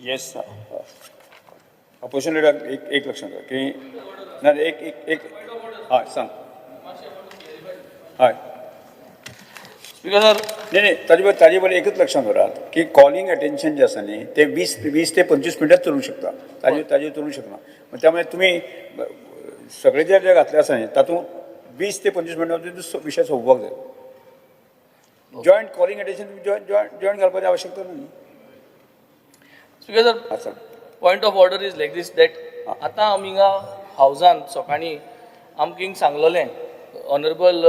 Yes opposition leader एक लक्षात घ्या की नाही एक हय सांग हय स्पीकर सर, नाही ताजे बरें एकच लक्षात दवरात की कॉलिंग अटेन्शन जे आसा न्ही ते 20 ते 25 मिनटात चलूंक शकता ताजे चलूंक शकना त्यामुळे तुम्ही सगळे जे घातले आसा न्ही तातूंत 20 ते 25 मिनटां विशय सोंपोवपाक जाय जॉयंट कॉलिंग अटेन्शन जॉयंट घालपाची आवश्यकता ना speaker sir, point of order is like this that आतां आमच्या हावजान सकाळीं आमकिंग सांगलोलें ऑनरेबल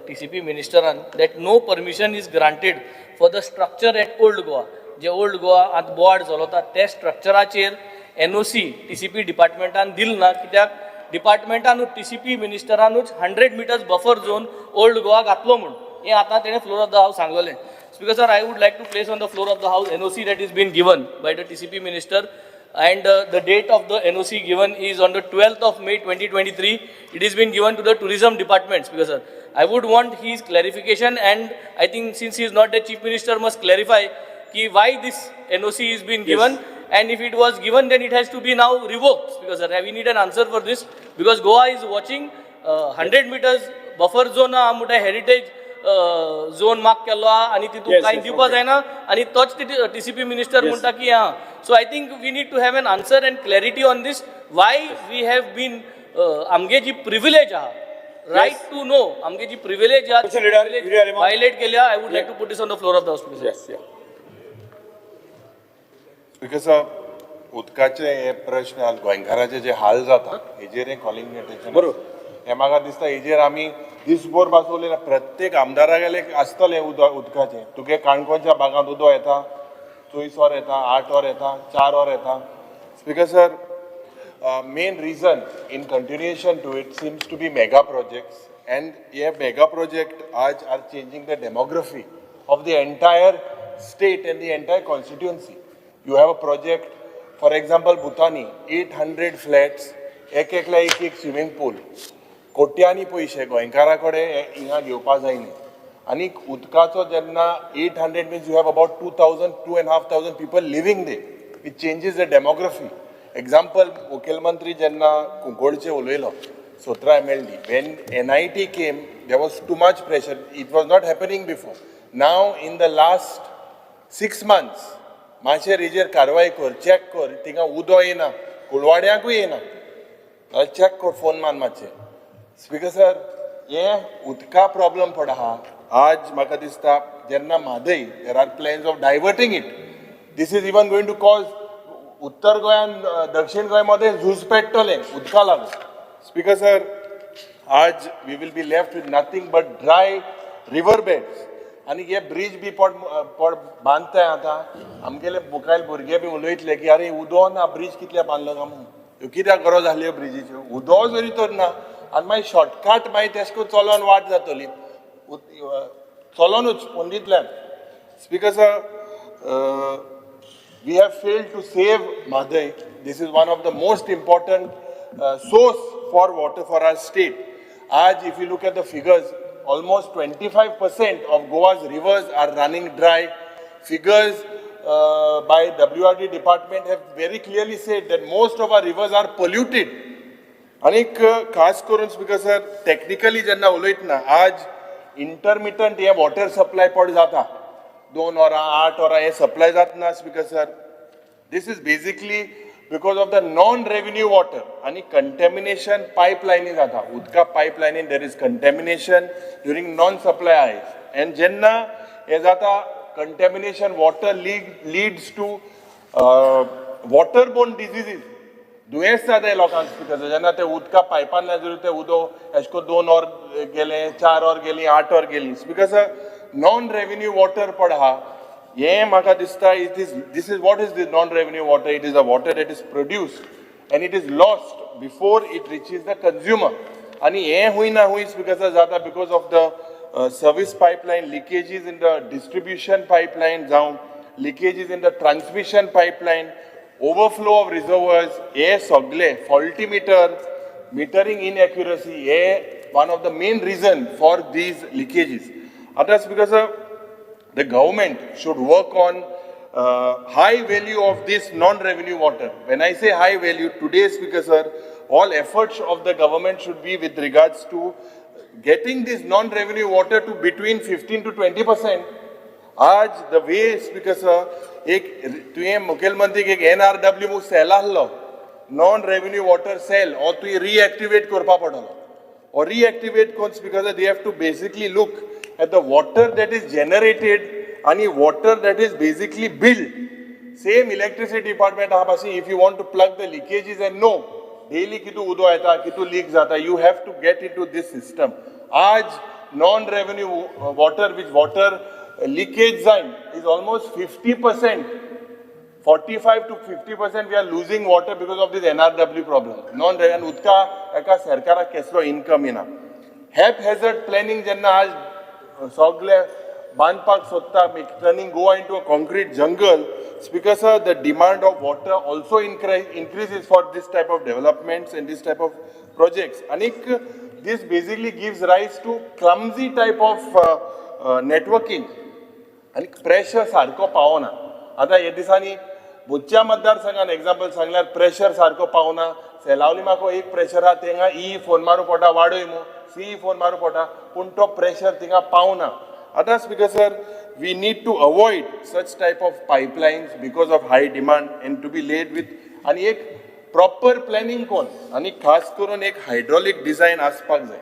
TCP मिनिस्टरान that no permission is granted for the structure at Old Goa. जे ओल्ड गोवा आतां बोवाड चलता ते स्ट्रक्चराचेर NOC TCP डिपार्टमेंटान दिल ना, कित्याक डिपार्टमेंटानूच TCP मिनिस्टरानूच 100 metres buffer zone old Goa घातलो म्हूण हें आतां तेणें फ्लोर ऑफ द हावस सांगलोलें. Speaker sir, I would like to place on the floor of the House NOC that is been given by the TCP minister, and the date of the NOC given is on the 12th of May 2023. It is been given to the tourism department. Speaker sir, I would want his clarification, and I think since he is not the chief minister, must clarify why this NOC is been given, and if it was given then it has to be now revoked. Speaker sir, we need an answer for this because Goa is watching 100 meters buffer zone आमच्या heritage zone mark केल्लो आनी तितून कांय दिवपाक जायना आनी तोच TCP minister म्हणटा की हां. So I think we need to have an answer and clarity on this why we have been आमगे जी प्रिविलेज आहा रायट टू नो आमगे जी प्रिविलेज आहा वायलेट केल्या. I would like to put this on the floor of the house. Because उदकाचे हे प्रश्न गोंयकाराचे जे हाल जातात हेजेर कॉलिंग अटेन्शन बरोबर हे म्हाका दिसता हेजेर आमी दिसभर बसवले प्रत्येक आमदारागेले आसतलें उदकाचें. तुगे काणकोणच्या भागांत उदक येता 24 वर येता 8 वर येता 4 वर येता. Speaker sir, main reason in continuation to it seems to be mega projects, and हे मेगा प्रोजेक्ट आज are changing the demography of the entire state and the entire constituency. You have a project for example Bhutani 800 flats एकला एक swimming पूल कोट्यांनी पयशे गोंयकारा कडेन हिंगा घेवपाक जायना. आनी उदकाचो जेन्ना 800 means you have about 2,500 people living they. It changes the demography. Example मुखेलमंत्री जेन्ना कुंकोडचे उलयलो 17 MLD Wien NIT came there was too much pressure. It was not happening before. Now in the last 6 months मातशें हेजेर कारवाय कर, check कर. थिंगा उदक येना, कुळवाड्याकूय येना. चॅक कर, फोन मान मातशें. स्पीकर सर, हे उदका प्रॉब्लम पड आहा. आज म्हाका दिसता जेन्ना Mhadei there are plans of diverting it. This is even going to cause उत्तर गोंयान दक्षिण गोंय मध्ये झूज पेट्टलें उदका लागून. स्पीकर सर, आज we will be left with nothing but dry river beds. आनी हे ब्रिज बी पड बांदताय आतां. आमगेले मुखायल भुरगे बी उलयतले की अरे उदक ना, ब्रिज कितल्या बांदलो काय म्हणून. कित्याक गरज आसली ब्रिजीच्यो? उदक जरी तर ना आनी मागीर शॉर्टकट मागीर तेश करून चलोन वाट जातली चलोनूच पंडितल्यान. Speaker sir, we have failed to save Mhadei. This is one of the most important source for water for our state. आज if you look at the figures, almost 25% of Goa's rivers are running dry. Figures by WRD department have very clearly said that most of our rivers are polluted. आनीक खास करून speaker sir, technically जेन्ना उलयतना आज intermittent हे water supply पड जाता 2 वरां 8 वरां हे सप्लाय जातना. Speaker sir, this is basically because of the non revenue water आनी कंटेमिनेशन पायपलायनी जाता. उदका पायपलायनीन there is contamination during non supply आयज. एंड जेन्ना हे जाता contamination water leads to water borne diseases. दुयेंस जाता लोकांक. स्पीकर जेन्ना ते उदका पायपान जर ते उदक अशें करून 2 वर गेले 4 वर गेली 8 वर गेली. Speaker sir, non revenue water पड आहा. हे म्हाका दिसता this is what is the non-revenue water. It is a water that is produced and it is lost before it reaches the consumer. आणि हे हुयना हुय स्पीकर सर जाता because of the service pipeline leakages in the distribution pipeline जावन leakages in the transmission pipeline, overflow of reservoirs. हे सगळे faulty metering inaccuracy हे one of the main reason for these leakages. आता speaker sir, the government should work on high value of this non-revenue water. When I say high value, today, Speaker Sir, all efforts of the government should be with regards to getting this non-revenue water to between 15 to 20%. आज the way speaker sir एक तुवें मुखेलमंत्रीक एक NRW sale आहलो non revenue water sale और तुवें reactivate करपा पडलो or reactivate cons because they have to basically look at the water that is generated and water that is basically built. Same electricity department if you want to plug the leakages and know daily kitu udo aata kitu leak jata, you have to get into this system. Aaj non-revenue water which water leakage sign is almost 50%. 45 to 50% we are losing water because of this NRW problem. Non-revenue उदका एका सरकाराक कसलो income येना. Haphazard planning जेन्ना आज सगळे बांदपाक सोदता, turning Goa into a concrete jungle, because the demand of water also increases for this type of developments and this type of projects. And this basically gives rise to clumsy type of networking. And pressure सारको पावना. आता हे दिसांनी बुच्च्या मतदारसंघान example सांगल्यार pressure सारको पावना. सेलावली म्हाका एक प्रेशर आहा थिंगा ई फोन मारू पडटा वाडय मू सी फोन मारू पडटा पूण तो प्रेशर थिंगा पावना. आतां speaker sir we need to avoid such type of pipelines because of high demand and to be laid with आनी एक प्रॉपर प्लॅनिंग कोण आनी खास करून एक हायड्रॉलिक डिझायन आसपाक जाय.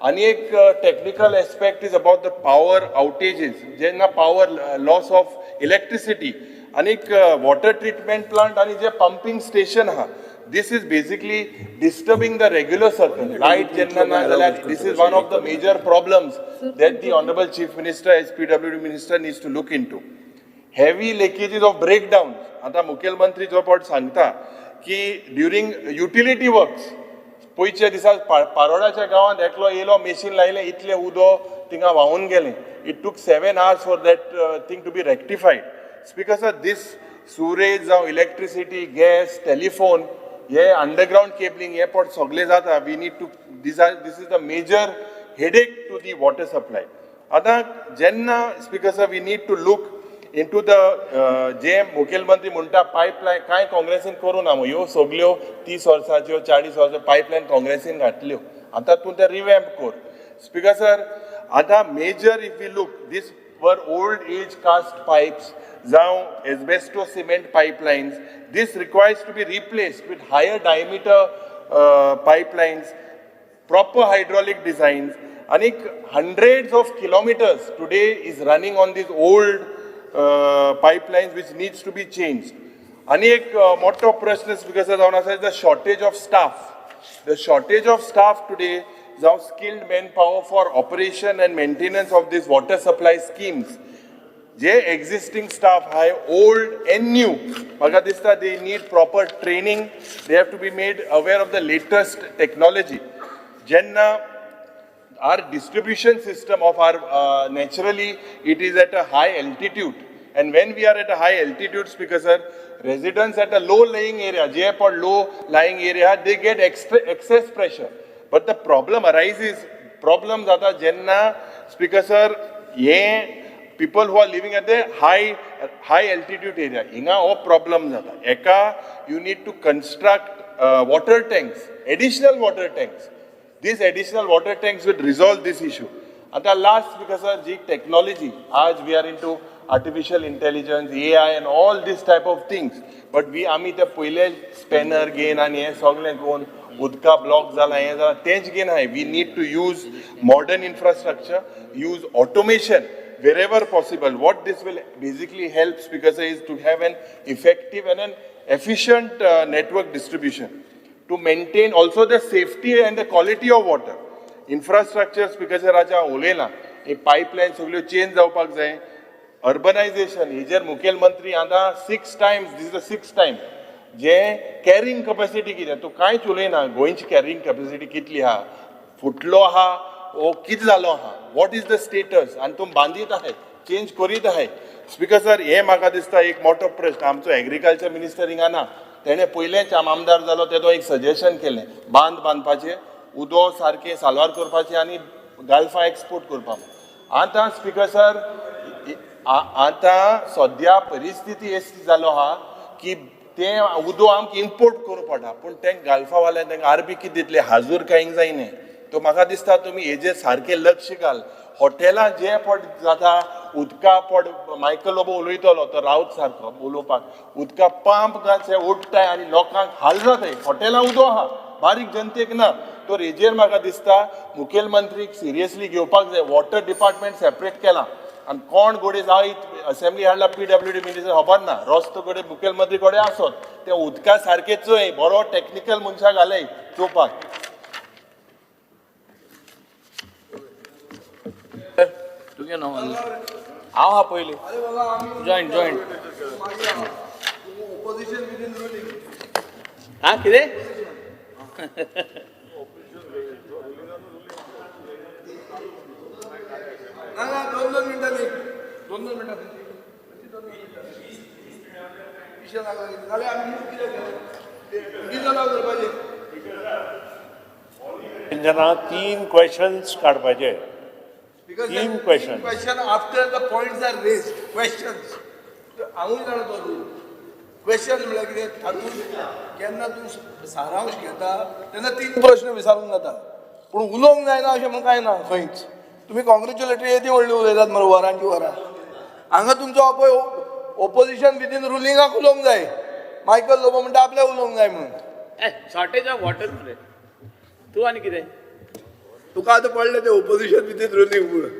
आनी एक technical aspect is about the power outages जेन्ना पावर लॉस ऑफ इलेक्ट्रिसिटी आनी वॉटर ट्रीटमेंट प्लांट आनी जे पंपिंग स्टेशन आहा this is basically disturbing the regular circle. Light jenna na jaल्यार this is one of the major problems that the honorable chief minister as PWD minister needs to look into. Heavy leakages of breakdowns. आता मुखेलमंत्री जो पट सांगता की during utility works पयच्या दिसा पारोडाच्या गांवांत एकलो येयलो मशीन लायलें इतलें उदो थिंगा व्हांवून गेलें. It took 7 hours for that thing to be rectified. Speaker sir, this sewage जावं electricity, gas, telephone हे अंडरग्राउंड केबलिंग हे पट सगळे जाता. We need to this is the major headache to the water supply. आतां जेन्ना speaker sir we need to look into the जे मुखेलमंत्री म्हणटा पायपलायन कांय काँग्रेसीन करूं ना ह्यो सगल्यो 30 वर्साच्यो 40 वर्साच्यो पायपलायन काँग्रेसीन घातल्यो. आतां तूं ते रिवॅम्प कर. स्पीकर सर आतां मेजर इफ वी लूक दीस वर ओल्ड एज कास्ट पायप्स जावं एस्बेस्टो cement pipelines. This requires to be replaced with higher diameter pipelines, proper hydraulic designs, and hundreds of kilometers today is running on these old pipelines which needs to be changed. And motto prashna because the shortage of staff. The shortage of staff today is now skilled manpower for operation and maintenance of these water supply schemes. जे existing staff high, old and new, म्हाका दिसता they need proper training. They have to be made aware of the latest technology. Jenna our distribution system of our naturally it is at a high altitude, and when we are at a high altitude, speaker sir, residents at a low lying area, जे पर low lying area, they get excess pressure. But the problem arises, problem जाता जेन्ना speaker sir ये people who are living at the high altitude area hinga o problem jata eka you need to construct water tanks, additional water tanks. These additional water tanks will resolve this issue. And the last, because of the technology आज we are into artificial intelligence, AI and all this type of things, but we आमी ते पहिले spanner gain आणि हे सगळे कोण उदका block जाला हे जाला तेच गेन आहे. we need to use modern infrastructure, use automation wherever possible. What this will basically help, Speaker Sir, is to have an effective and an efficient network distribution to maintain also the safety and the quality of water. Infrastructure, Speaker Sir, राजा उलयला हे pipeline सगळ्यो change जावपाक जाय. Urbanisation हेजेर मुखेलमंत्री आतां 6 times, this is the 6th time जे carrying capacity कितें तूं कांयच उलयना. गोंयची कॅरिंग कॅपॅसिटी कितली आहा, फुटलो आहा ओ कितें जालो आहा, वॉट इज द स्टेटस, आनी तुमी बांदीत आहाय चेंज करीत आहाय. स्पीकर सर हे म्हाका दिसता एक मोठो प्रश्न. आमचो एग्रीकल्चर मिनिस्टर हिंगा ना, तेणें पयलेंच आमदार जालो तेदो एक सजेशन केलें बांदपाचें उदो सारकें साल्वार करपाचें आनी गाल्फा एक्सपोर्ट करपाक. आतां स्पीकर सर आतां सद्या परिस्थिती अशी जालो आहा की ते उदो आमकां इम्पोर्ट करूं पडटा पूण ते गाल्फावाल्यान तांकां आरबी कितें दितले हाजूर कांय जायना तो म्हाका दिसता तुमी हेजेर सारकें लक्ष घाल हॉटेलां जे पड जाता उदका पड मायकल बाबा उलयतलो तो रावत सारको उलोवपाक उदका पंप घालचे ओडटाय आनी लोकांक हाल जाताय हॉटेलां उदो आहा बारीक जनतेक ना तो हेजेर म्हाका दिसता मुखेलमंत्रीक सिरियसली घेवपाक जाय वॉटर डिपार्टमेंट सेपरेट केलां आनी कोण गोडे जायत असेंब्ली हाडला PWD मिनिस्टर खबर ना रस्तो गोडे मुखेलमंत्री गोडे आसत ते उदका सारके चोय बरो टेक्निकल मनशाक घालय चोवपाक तुगे नांव हांव हा पयलीं जॉयंट हा कितें दोन मिनटांनी नाल्यार आमी कितें करपाचें तेंच्यांना 3 क्वेश्चन्स काडपाचे Because Team then question. question after the points are raised, questions. हांवूय जाणा तो रूल क्वेश्चन म्हळ्यार कितें हातूंत केन्ना तूं सारांश घेता तेन्ना 3 प्रश्न विचारूंक जाता पूण उलोवंक जायना अशें म्हणून कांय ना खंयच तुमी कॉंग्रेच्युलेटरी येदी व्हडली उलयतात मरे वरांची वरां हांगा तुमचो ओपोजिशन विदीन रुलिंगाक उलोवंक जाय मायकल लोबो म्हणटा आपल्याक उलोवंक जाय म्हणून शॉर्टेज ऑफ वॉटर मरे तूं आनी कितें तुका आतां पडलें तें ओपोजिशन विदीन रुलींग म्हणून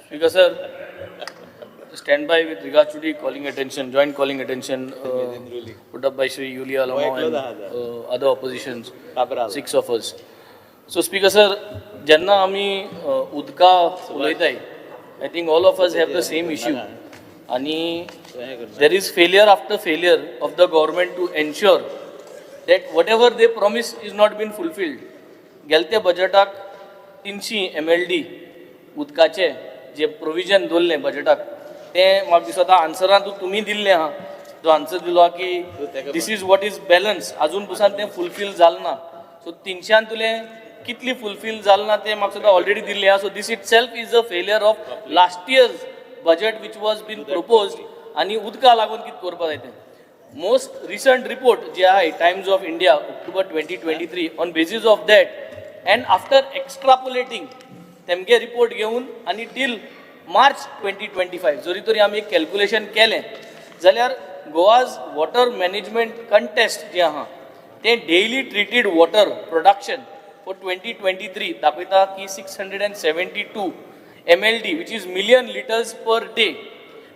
Speaker sir, stand by with regards to the calling attention, joint calling attention put up by Shri Yulia Lama and other oppositions, 6 of us. So Speaker sir, jenna ami udka ulaytai, I think all of us have the same issue. Ani there is failure after failure of the government to ensure that whatever they promise is not been fulfilled. गेलते बजेटाक 300 MLD उदकाचे जे provision दवरलें बजेटाक तें म्हाका दिसता आन्सरांत तुमी दिल्लें आहा जो आन्सर दिलो की this is what is balance अजून पुसान तें फुलफील जालें ना सो 300 तुलें कितली फुलफील जालें ना तें म्हाका सुद्दां ऑलरेडी दिल्लें आहा so this itself is a failure of last year's budget which was been proposed आनी उदका लागून कितें करपा जाय तें मोस्ट रिसंट रिपोर्ट जे आहाय Times of India October 2023 on basis of that and after extrapolating तेमगे रिपोर्ट घेवन आनी टील मार्च 2025 जरी तरी आमी एक कॅल्क्युलेशन केलें जाल्यार गोवाज वॉटर मॅनेजमेंट कंटेस्ट जें आहा तें डेली ट्रिटीड वॉटर प्रोडक्शन फॉर 2023 दाखयता की 672 MLD which is million liters per day.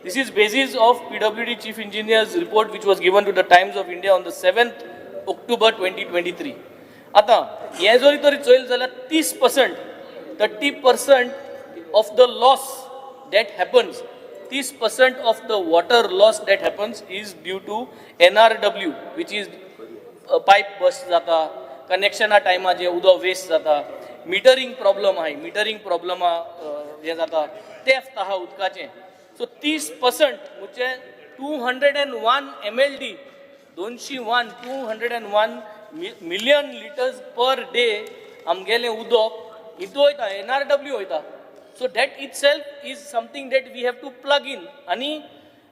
This is basis of PWD Chief Engineer's report which was given to the Times of India on the 7th October 2023. आता हे जरी तरी चोयल जाल्यार 30% of the loss that happens 30% of the water loss that happens is due to NRW which is pipe burst जाता कनेक्शना टायमार जे उदक वेस्ट जाता मिटरींग प्रॉब्लम आहाय मिटरींग प्रॉब्लमा हें जाता थेफ्ट आहा उदकाचें सो 30% म्हणजे 201 MLD 201 million liters per day आमगेलें उदक हितू वयता NRW वयता so that itself is something that we have to plug in आनी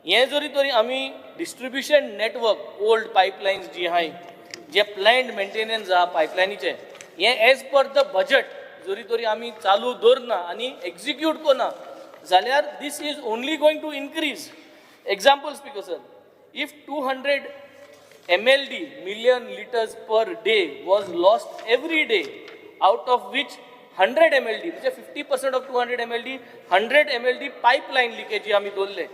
हें जरी तरी आमी डिस्ट्रिब्युशन नेटवर्क ओल्ड पायपलायन्स जी आहाय जे प्लॅन्ड मेंटेनन्स आहा पायपलायनीचे हें एज पर द बजेट जरी तरी आमी चालू दवरना आनी एक्झिक्यूट करना जाल्यार this is only going to increase example speaker sir if 200 MLD million liters per day was lost every day out of which 100 MLD म्हणजे 50% of 200 MLD 100 MLD pipeline leakage आमी दोल्ले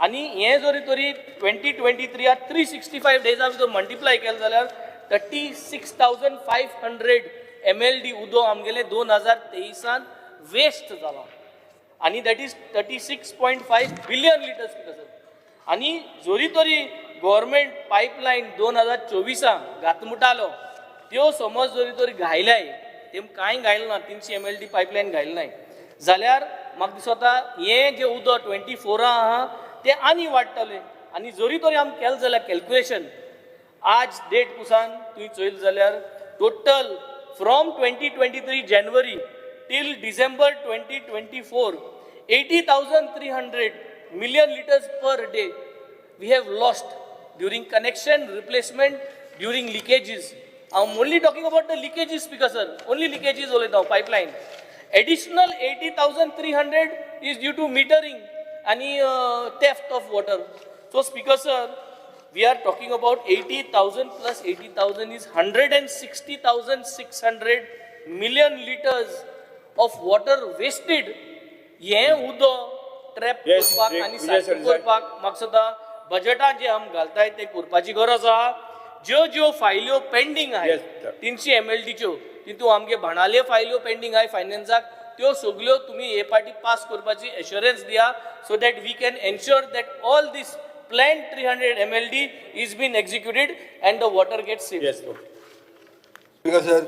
आनी हें जरी तरी 2023 365 डेजा भितर मल्टिप्लाय केलें जाल्यार 36,500 MLD उदो आमगेले 2023 वेस्ट जाला आनी दॅट इज 36.5 बिलियन लिटर्स आनी जरी तरी गव्हर्मेंट पायपलायन 2024 घातमुटालो त्यो समज जरी तरी घायल्याय तेम कांय घायले ना 300 MLD पायपलायन घायले नाय जाल्यार म्हाका दिसता हें जे उदक 24 आहा तें आनी वाडटलें आनी जरी तरी आमी केलें जाल्यार कॅल्क्युलेशन आज डेट पुसान तुवें चोयल जाल्यार total from 2023 January till December 2024 80,300 million liters per day we have lost during connection, replacement, during leakages. I'm only talking about the leakages, Speaker sir. Only leakages only now, pipeline. Additional 80,300 is due to metering and theft of water. So, Speaker sir, we are talking about 80,000 plus 80,000 is 160,600 million liters of water wasted. हे उदो trap Yes, करपाक Vijay आनी sir, सारकें sir. करपाक म्हाका सदां बजेटान जे आमी घालताय ते करपाची गरज आहा. ज्यो फायल्यो पेंडींग आहाय Yes, sir. 300 MLDच्यो तितून आमगे भाणाले फायल्यो पेंडींग आहाय फायनान्साक त्यो सगल्यो तुम्ही हे पाटी पास करपाची एश्युरन्स दिया so that we can ensure that all this planned 300 MLD is being executed and the water gets saved. Yes, sir. Speaker sir,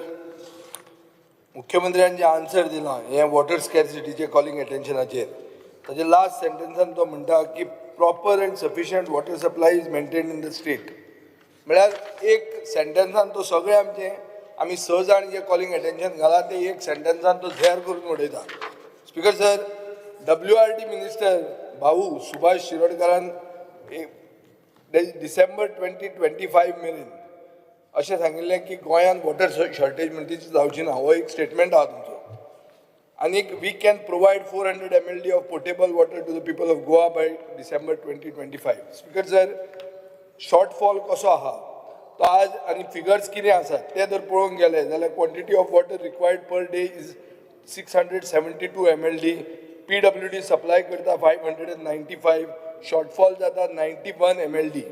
मुख्यमंत्र्यान जे आन्सर दिला हे वॉटर स्कॅर्सिटीचे कॉलिंग एटेन्शनाचेर ताचे लास्ट सेंटेन्सान तो म्हणटा की proper and sufficient water supply is maintain in the state. म्हळ्यार एक सेंटेन्सान तो सगळे आमी स जाण जे कॉलिंग एटेन्शन घाला ते एक सेंटेन्सान तो झॅर करून उडयता. स्पीकर सर, WRD मिनिस्टर भाऊ सुभाष शिरोडकरान डिसेंबर 2025 मेरेन अशें सांगिल्लें की गोंयांत वॉटर शॉर्टेज म्हणटा ती जावची ना. हो एक स्टेटमेंट आहा तुमचो. आनीक we can provide 400 MLD of portable water to the people of Goa by December 2025. Speaker sir, shortfall कसो आहा तो आज आनी फिगर्स कितें आसात ते जर पळोवंक गेले जाल्यार quantity of water required per day is 672 MLD. PWD supply करता 595. शॉर्टफॉल जाता 91 MLD.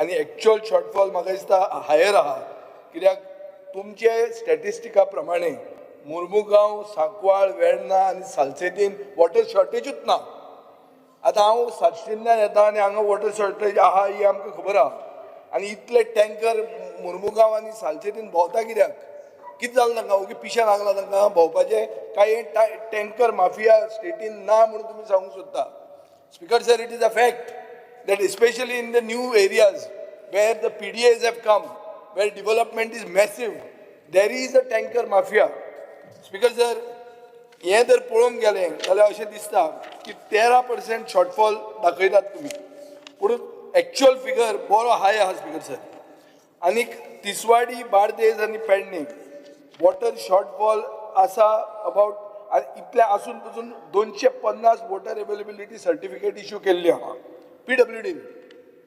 आनी एक्च्युअल शॉर्टफॉल म्हाका दिसता हायर आहा कित्याक तुमचे स्टॅटिस्टिका प्रमाणे मुर्मुगांव, सांकवाळ, वेर्णा आनी सालसेतीन वॉटर शॉर्टेजूच ना. आतां हांव सातशिंच्यान येता आनी हांगा वॉटर शॉर्टेज आहा ही आमकां खबर आहा. आनी इतले टँकर मुर्मुगांव आनी सालसेतीन भोंवता कित्याक? कितें जालें तांकां? ओगी पिशें लागलां तांकां भोंवपाचें काय टँकर माफिया स्टेटीन ना म्हणून तुमी सांगूंक सोदता? Speaker sir, it is a fact that especially in the new areas where the PDAs have come, where development is massive, there is a tanker mafia. Speaker sir, हे जर पळोवंक गेलें जाल्यार अशें दिसता की 13% शॉर्टफॉल दाखयतात तुमी, पूण एक्च्युअल फिगर बरो हाय आहा. स्पीकर सर, आनीक तिसवाडी, बार्देस आनी पेडणे वॉटर शॉर्टफॉल आसा अबाउट इतले आसून पसून 250 वॉटर अवेलेबिलिटी सर्टिफिकेट इश्यू केल्ली आहा PWD.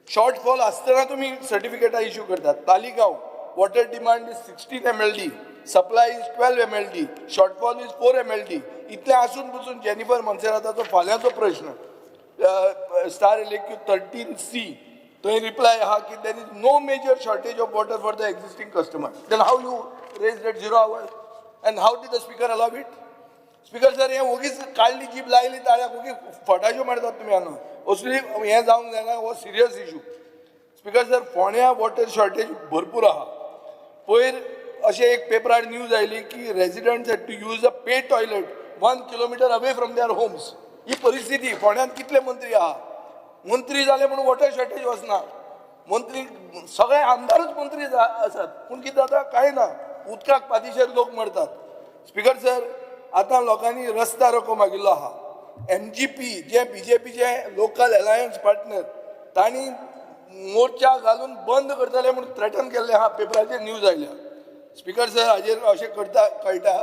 शॉर्टफॉल आसतना तुमी सर्टिफिकेटां इश्यू करतात. Taleigao water demand is 16 MLD, supply is 12 MLD, shortfall is 4 MLD. इतले आसून पसून जेनिफर मोन्सेराताचो फाल्यांचो प्रश्न स्टार LAQ 13C थंय रिप्लाय आहा की there is no major shortage of water for the existing customer. Then how you raise that 0 hours and how did the speaker allow it? Speaker sir, हे ओगीच काढली jeep लायली ताळ्याक ओगी फटाच्यो मारतात तुमी हांगा. असली हें जावंक जायना. हो सिरियस इशू. स्पीकर सर, फोंड्या वॉटर शॉर्टेज भरपूर आहा. पयर अशें एक पेपरार न्यूज आयली की residents had to use a pay toilet 1 kilometer away from their homes. ही परिस्थिती. फोंड्यान कितले मंत्री आहा? मंत्री जाले म्हणून वॉटर शॉर्टेज वचना. मंत्री सगळे आमदारूच मंत्री आसात पूण कितें जाता कांय ना. उदकाक पातीशेर लोक मरतात. स्पीकर सर, आतां लोकांनी रस्ता रोको मागिल्लो आहा. MGP जे BJPचे लोकल अलायन्स पार्टनर तांणी मोर्चा घालून बंद करतले म्हणून थ्रेटन केल्ले आहा. पेपराचेर न्यूज आयल्या. स्पीकर सर, हाजेर अशें कळटा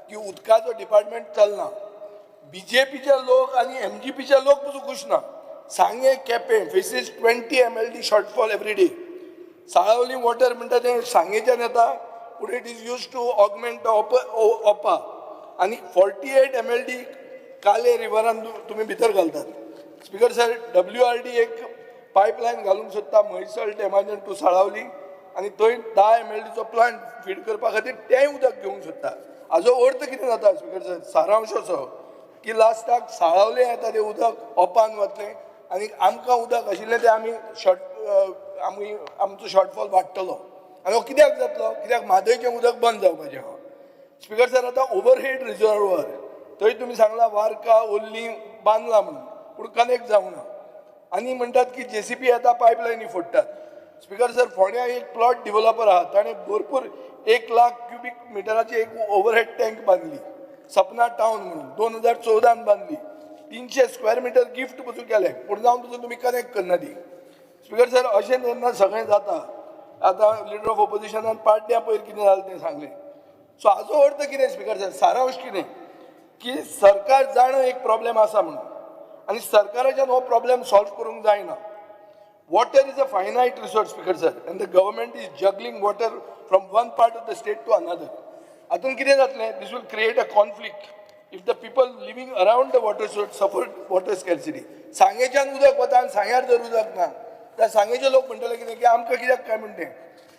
की उदकाचो डिपार्टमेंट चलना. BJPचे लोक आनी MGPचे लोक पसून खुश ना. Sanguem Quepem phases 20 MLD shortfall every day. Salaulim water म्हणटा तें सांगेच्यान येता पूण it is use to augment Opa आनी 48 MLD काले रिवरान तुमी भितर घालतात. स्पीकर सर, WRD एक पायपलायन घालूंक सोदता म्हैसळ डॅमाच्यान टू साळावली आनी थंय 10 MLDचो प्लांट फीड करपा खातीर तेंय उदक घेवंक सोदता. हाजो अर्थ कितें जाता? स्पीकर सर, सारांश असो की लास्टाक साळावले येता तें उदक ओपान वतलें आनी आमकां उदक आशिल्लें तें आमी आमचो शॉर्टफॉल वाडटलो. आनी हो कित्याक जातलो? कित्याक म्हादयचें उदक बंद जावपाचें आहा. स्पीकर सर, आतां ओवरहेड रिजर्वर थंय तुमी सांगला वार्का, ओल्ली बांदला म्हणून, पूण कनेक्ट जावंक ना. आनी म्हणटात की JCP येता पायपलायनी फोडटात. स्पीकर सर, फोंड्या एक प्लॉट डेव्हलपर आहा ताणें भरपूर 1 लाख क्युबिक मिटराची एक ओवरहेड टँक बांदली. सपना टावन म्हणून 2014 बांदली. 300 स्क्वेअर मिटर गिफ्ट पसून केले पूण जावन पसून तुमी कनेक्ट करना ती स्पीकर सर अशें जेन्ना सगळें जाता आतां लिडर ऑफ ऑपोजिशनान पाड्या पयर कितें जालें तें सांगलें सो हाचो अर्थ कितें स्पीकर सर सारांश कितें की सरकार जाणं एक प्रॉब्लेम आसा म्हणून आनी सरकाराच्यान हो प्रॉब्लेम सॉल्व करूंक जायना water is a finite resource speaker sir and the government is juggling water from one part of the state to another हातून कितें जातलें this will create a conflict if the people living around the water source suffer water scarcity सांगेच्यान उदक वता आनी सांग्यार जर उदक ना जाल्यार सांगेचे लोक म्हणटले कितें की आमकां कित्याक काय म्हणटें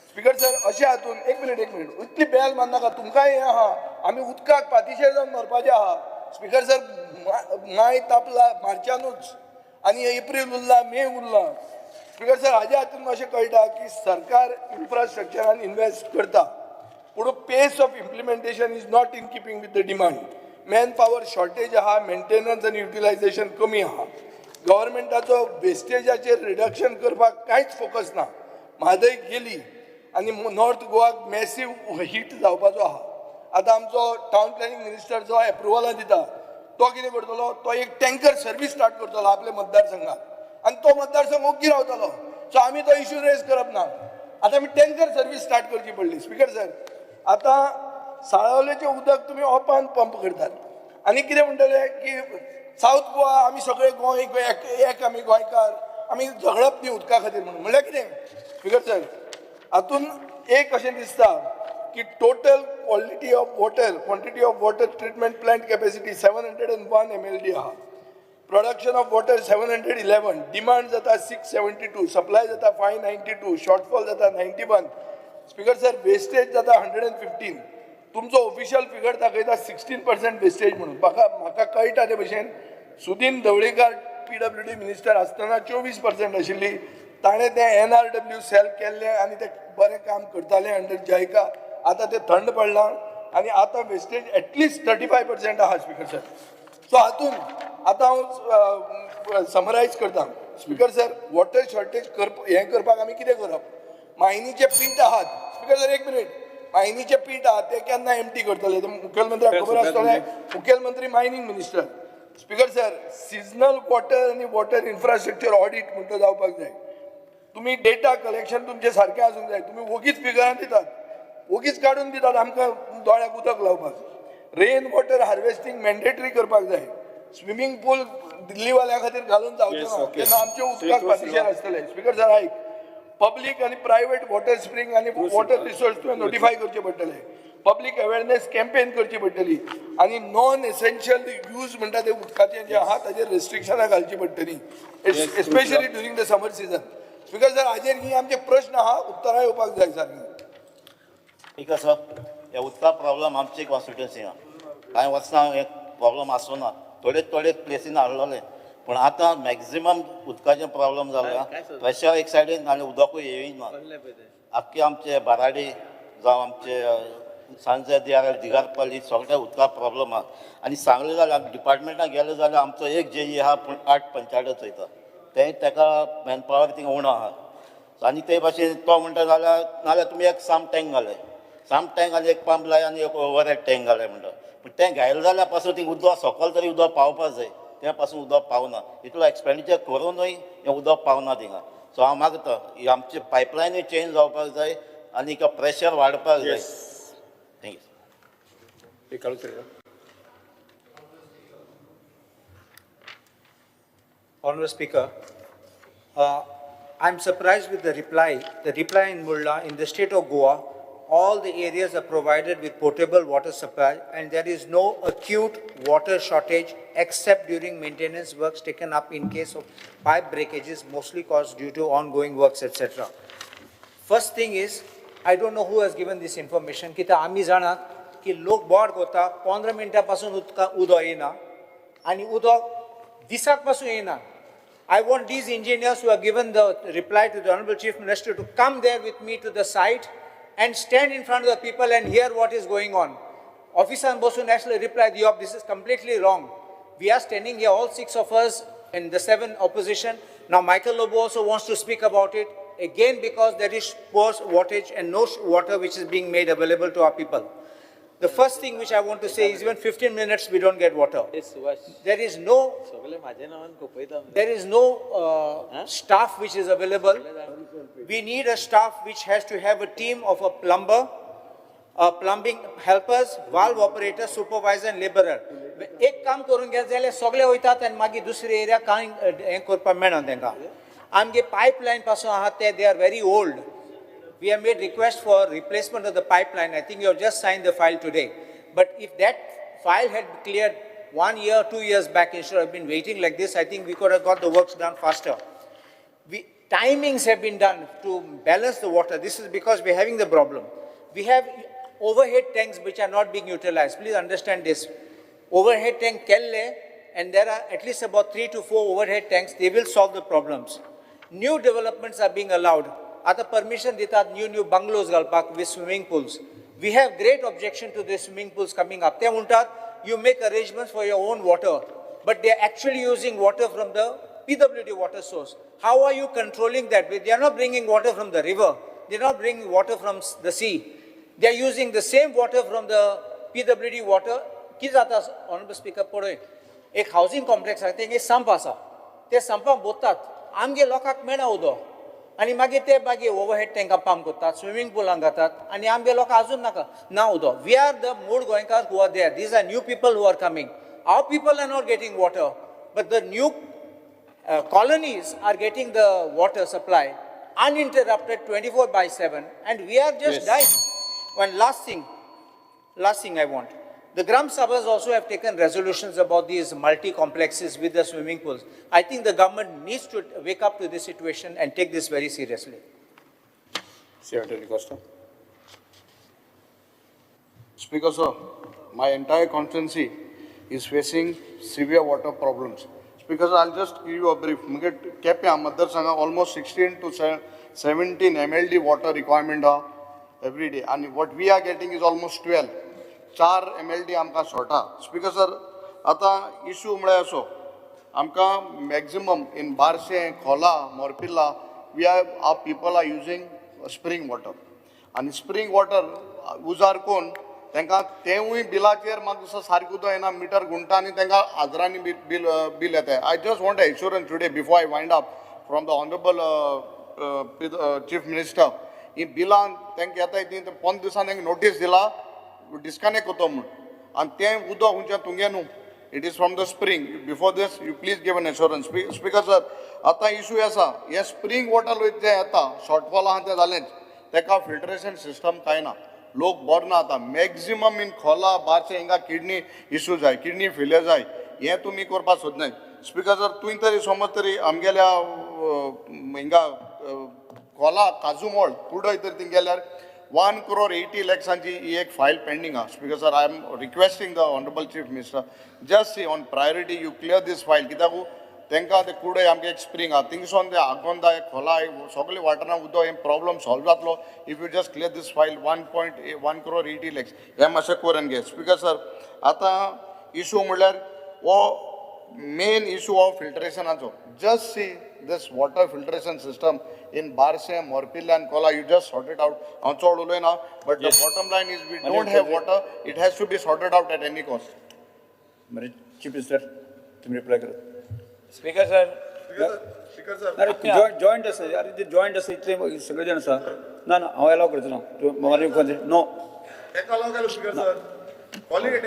स्पीकर सर अशें हातून एक मिनीट इतली बेल मारनाका तुमकांय हें आहा आमी उदकाक पातीशेर जावन मरपाचें आहा स्पीकर सर माय तापला मार्चानूच आनी एप्रील उरला मे उरला स्पीकर सर हाज्या हातून अशें कळटा की सरकार इन्फ्रास्ट्रक्चरान इन्वेस्ट करता पूण pace of implementation is not in keeping with the demand man power shortage आहा मेंटेनन्स आनी युटिलायझेशन कमी आहा गव्हर्मेंटाचो वेस्टेजाचेर रिडक्शन करपाक कांयच फोकस ना म्हादय गेली आनी नॉर्थ गोवाक मॅसीव हीट जावपाचो आहा आतां आमचो टावन प्लॅनिंग मिनिस्टर जो एप्रुवलां दिता तो कितें करतलो तो एक टँकर सर्वीस स्टार्ट करतलो आपल्या मतदारसंघात आनी तो मतदारसंघ ओग्गी रावतलो सो आमी तो इश्यू रेज करप ना आतां आमी टँकर सर्वीस स्टार्ट करची पडली स्पीकर सर आतां साळावलेचें उदक तुमी ओपान पंप करतात आनी कितें म्हणटले की सावथ गोवा आमी सगळे गोंय एक आमी गोंयकार आमी झगडप न्ही उदका खातीर म्हणून म्हणल्यार कितें स्पीकर सर हातून एक अशें दिसता की total quality of water quantity of water treatment plant capacity 701 MLD आहा प्रोडक्शन ऑफ वॉटर 711 डिमांड जाता 672 सप्लाय जाता 592 शॉर्टफॉल जाता 91 स्पीकर सर वेस्टेज जाता 115 तुमचो ऑफिशियल फिगर दाखयता 16% वेस्टेज म्हणून म्हाका कळटा ते भशेन सुदीन ढवळीकर PWD मिनिस्टर आसतना 24% आशिल्ली ताणें तें NRW सेल केल्लें आनी तें बरें काम करतालें अंडर जायका आतां तें थंड पडलां आनी आतां वेस्टेज एटलिस्ट 35% आहा स्पीकर सर सो हातून आतां हांव समरायज करता स्पीकर सर वॉटर शॉर्टेज हें करपाक आमी कितें करप मायनीचे पीट आहात स्पीकर सर एक मिनीट मायनीचे पीट आहात ते केन्ना एम्प्टी करतले मुखेलमंत्र्याक खबर आसतलें मुखेलमंत्री mining minister speaker sir seasonal water आनी वॉटर इन्फ्रास्ट्रक्चर ऑडिट म्हणटा जावपाक जाय तुम्ही डेटा कलेक्शन तुमचे सारकें आसूंक जाय तुम्ही वोगीच फिगरां दितात वोगीच काडून दितात आमकां दोळ्याक उदक लावपाक रेन वॉटर हार्वेस्टिंग मॅन्डेटरी करपाक जाय स्विमींग पूल दिल्लीवाल्या खातीर घालून जावचें ना तेन्ना आमचे उदकाक पातीशेर आसतले स्पीकर सर आयक पब्लीक आनी प्रायवेट वॉटर स्प्रिंग आनी वॉटर रिसोर्स तुवें नोटिफाय करचे पडटले पब्लीक अवेरनेस कॅम्पेन करची पडटली आनी नॉन एसेन्शियल यूज म्हणटा ते उदकाचें जें आहा ताचेर रेस्ट्रिक्शनां घालची पडटली especially during the summer season speaker sir हाजेर ही आमचे प्रश्न आहा उत्तरां येवपाक जाय सारकी ठीक आसा हे उदका प्रॉब्लम आमचे कॉन्स्टिट्युन्सी कांय वर्सां हे प्रॉब्लम आसूना थोडे प्लेसीन हाडलोले पूण आतां मॅक्झिमम उदकाचें प्रॉब्लम जाला प्रेशर एक सायडीन आनी उदकूय येयना आख्खे आमचे बाराडी जावं आमचे सांजे दिगारपल्ली सगळे उदका प्रॉब्लम आहा आनी सांगलें जाल्यार डिपार्टमेंटाक गेले जाल्यार आमचो एक JE आहा पूण 8 पंचायत चयता तें ताका मॅनपावर थिंगा उणो आहा आनी ते भाशेन तो म्हणटा जाल्यार नाल्यार तुमी एक साम टँक घाले साम टँक आनी एक पंप लाय आनी एक ओवरहेड टँक घाले म्हणटा पूण तें घायलें जाल्यार पासून थिंगा उदक सकयल तरी उदक पावपाक जाय त्या पासून उदक पावना इतलो एक्सपेंडिचर करूनय हें उदक पावना थिंगा सो हांव मागता ही आमची पायपलायनूय चेंज जावपाक जाय आनी प्रेशर वाडपाक जाय thank you Honourable Speaker, I'm surprised with the reply. The reply in Mulla, in the state of Goa, all the areas are provided with potable water supply and there is no acute water shortage except during maintenance works taken up in case of pipe breakages, mostly caused due to ongoing works, etc. First thing is, I don't know who has given this information, की आम्ही जाणात की लोक बोवाड कोता 15 मिनटांपासून उदक येना आणि उदक दिसाक पासून येना. I want these engineers who have given the reply to the Honorable Chief Minister to come there with me to the site and stand in front of the people and hear what is going on. Officer Bosu actually replied, this is completely wrong. We are standing here, all 6 of us and the 7 opposition. Now Michael Lobo also wants to speak about it, again because there is poor wattage and no water which is being made available to our people. The first thing which I want to say is even 15 minutes we don't get water. There is no staff which is available. We need a staff which has to have a team of a plumber, plumbing helpers, valve operator, supervisor and laborer. एक काम करून घ्या जाल्यार सगळे वयतात आनी मागीर दुसरे एरिया कांय हें करपाक मेळना तांकां. आमगे पायपलायन पासून आहात ते they are very old. We have made request for replacement of the pipeline. I think you have just signed the file today. But if that file had cleared 1 year, 2 years back, instead of been waiting like this, I think we could have got the works done faster. Timings have been done to balance the water. This is because we're having the problem. We have overhead tanks which are not being utilized. Please understand this. Overhead tank kelle, and there are at least about 3 to 4 overhead tanks. They will solve the problems. New developments are being allowed. At permission ditat new bungalows galpak with swimming pools. We have great objection to the swimming pools coming up. They untat you make arrangements for your own water, but they are actually using water from the PWD water source. How are you controlling that? They are not bringing water from the river. They are not bringing water from the sea. They are using the same water from the PWD water. Ki jata honorable speaker pore ek housing complex आहे ते संप आसा ते संपाक बोतात आमगे लोकांक मेळना उदक आनी मागीर ते मागीर ओवरहेड टँकां पंप करतात स्विमींग पुलांक घातात आनी आमगे लोकांक अजून नाका ना उदक वी आर द मूळ गोंयकार who are there these are new people who are coming our people are not getting water but the new colonies are getting the water supply uninterrupted 24/7 and we are just dying. One last thing I want. The Gram Sabhas also have taken resolutions about these multi-complexes with the swimming pools. I think the government needs to wake up to this situation and take this very seriously. Secretary Costa. Speaker sir, my entire constituency is facing severe water problems. Speaker sir, I'll just give you a brief. Kepe Madar Sangha almost 16 to 17 MLD water requirement every day. And what we are getting is almost 12. 4 MLD आमकां शॉर्टा. Speaker sir, आतां issue म्हळ्यार असो, आमकां maximum in Barshe, Khola, Morpilla, our people are using spring water. आनी spring water उजार कोन्न तांकां तेवूय बिलाचेर म्हाका दिसता सारकें उदक येना, मिटर गुंटा आनी तांकां हजारांनी बील येता. I just want assurance today before I wind up from the honourable chief minister. ही बिलां तांकां येताय ती 5 दिसांनी तांकां नोटीस दिला डिस्कनेक्ट करतो म्हणून आनी तें उदक खंयच्या तुंगे न्हू. It is from the spring. Before this you please give an assurance. Speaker sir, आतां इशू आसा हे स्प्रिंग वॉटर जें येता शॉर्टफॉल आहा तें जालेंच, ताका फिल्ट्रेशन सिस्टम कांय ना, लोक बरो ना. आतां मॅक्झिमम इन खोला बारशे हिंगा किडनी इशू जाय, किडनी फेलियर जाय, हें तुमी करपाक सोदनाय. स्पीकर सर, तुवें तरी समज तरी आमगेल्या हिंगा खोला काजूमोळ कुडय तरी थिंग गेल्यार 1 crore 80 lakhsanची ही एक फायल पेंडींग आहा. Speaker sir, I am requesting the honourable chief minister just see on priority you clear this file. कित्याक तांकां ते कुडय आमगे एक स्प्रिंग आहा थिंगसून ते आगोंदा खोला सगळे वाठारांत उदक हे प्रॉब्लम सॉल्व जातलो if you just clear this file. 1 crore 80 lakhs हे मातशें करून घे. स्पीकर सर, आतां इशू म्हणल्यार हो मेन इशू ऑफ फिल्ट्रेशनाचो. Just see this water filtration system in Barshe, Morpilla and Kola, you just sort it out. But the bottom line is we don't have water. It has to be sorted out at any cost. Chief Minister, तुम्ही reply करा. Speaker sir, अरे joint असे, अरे ते joint असे इथले सगळे जण असा ना ना हांव अलाव करचो ना. माझे मुख्यमंत्री नो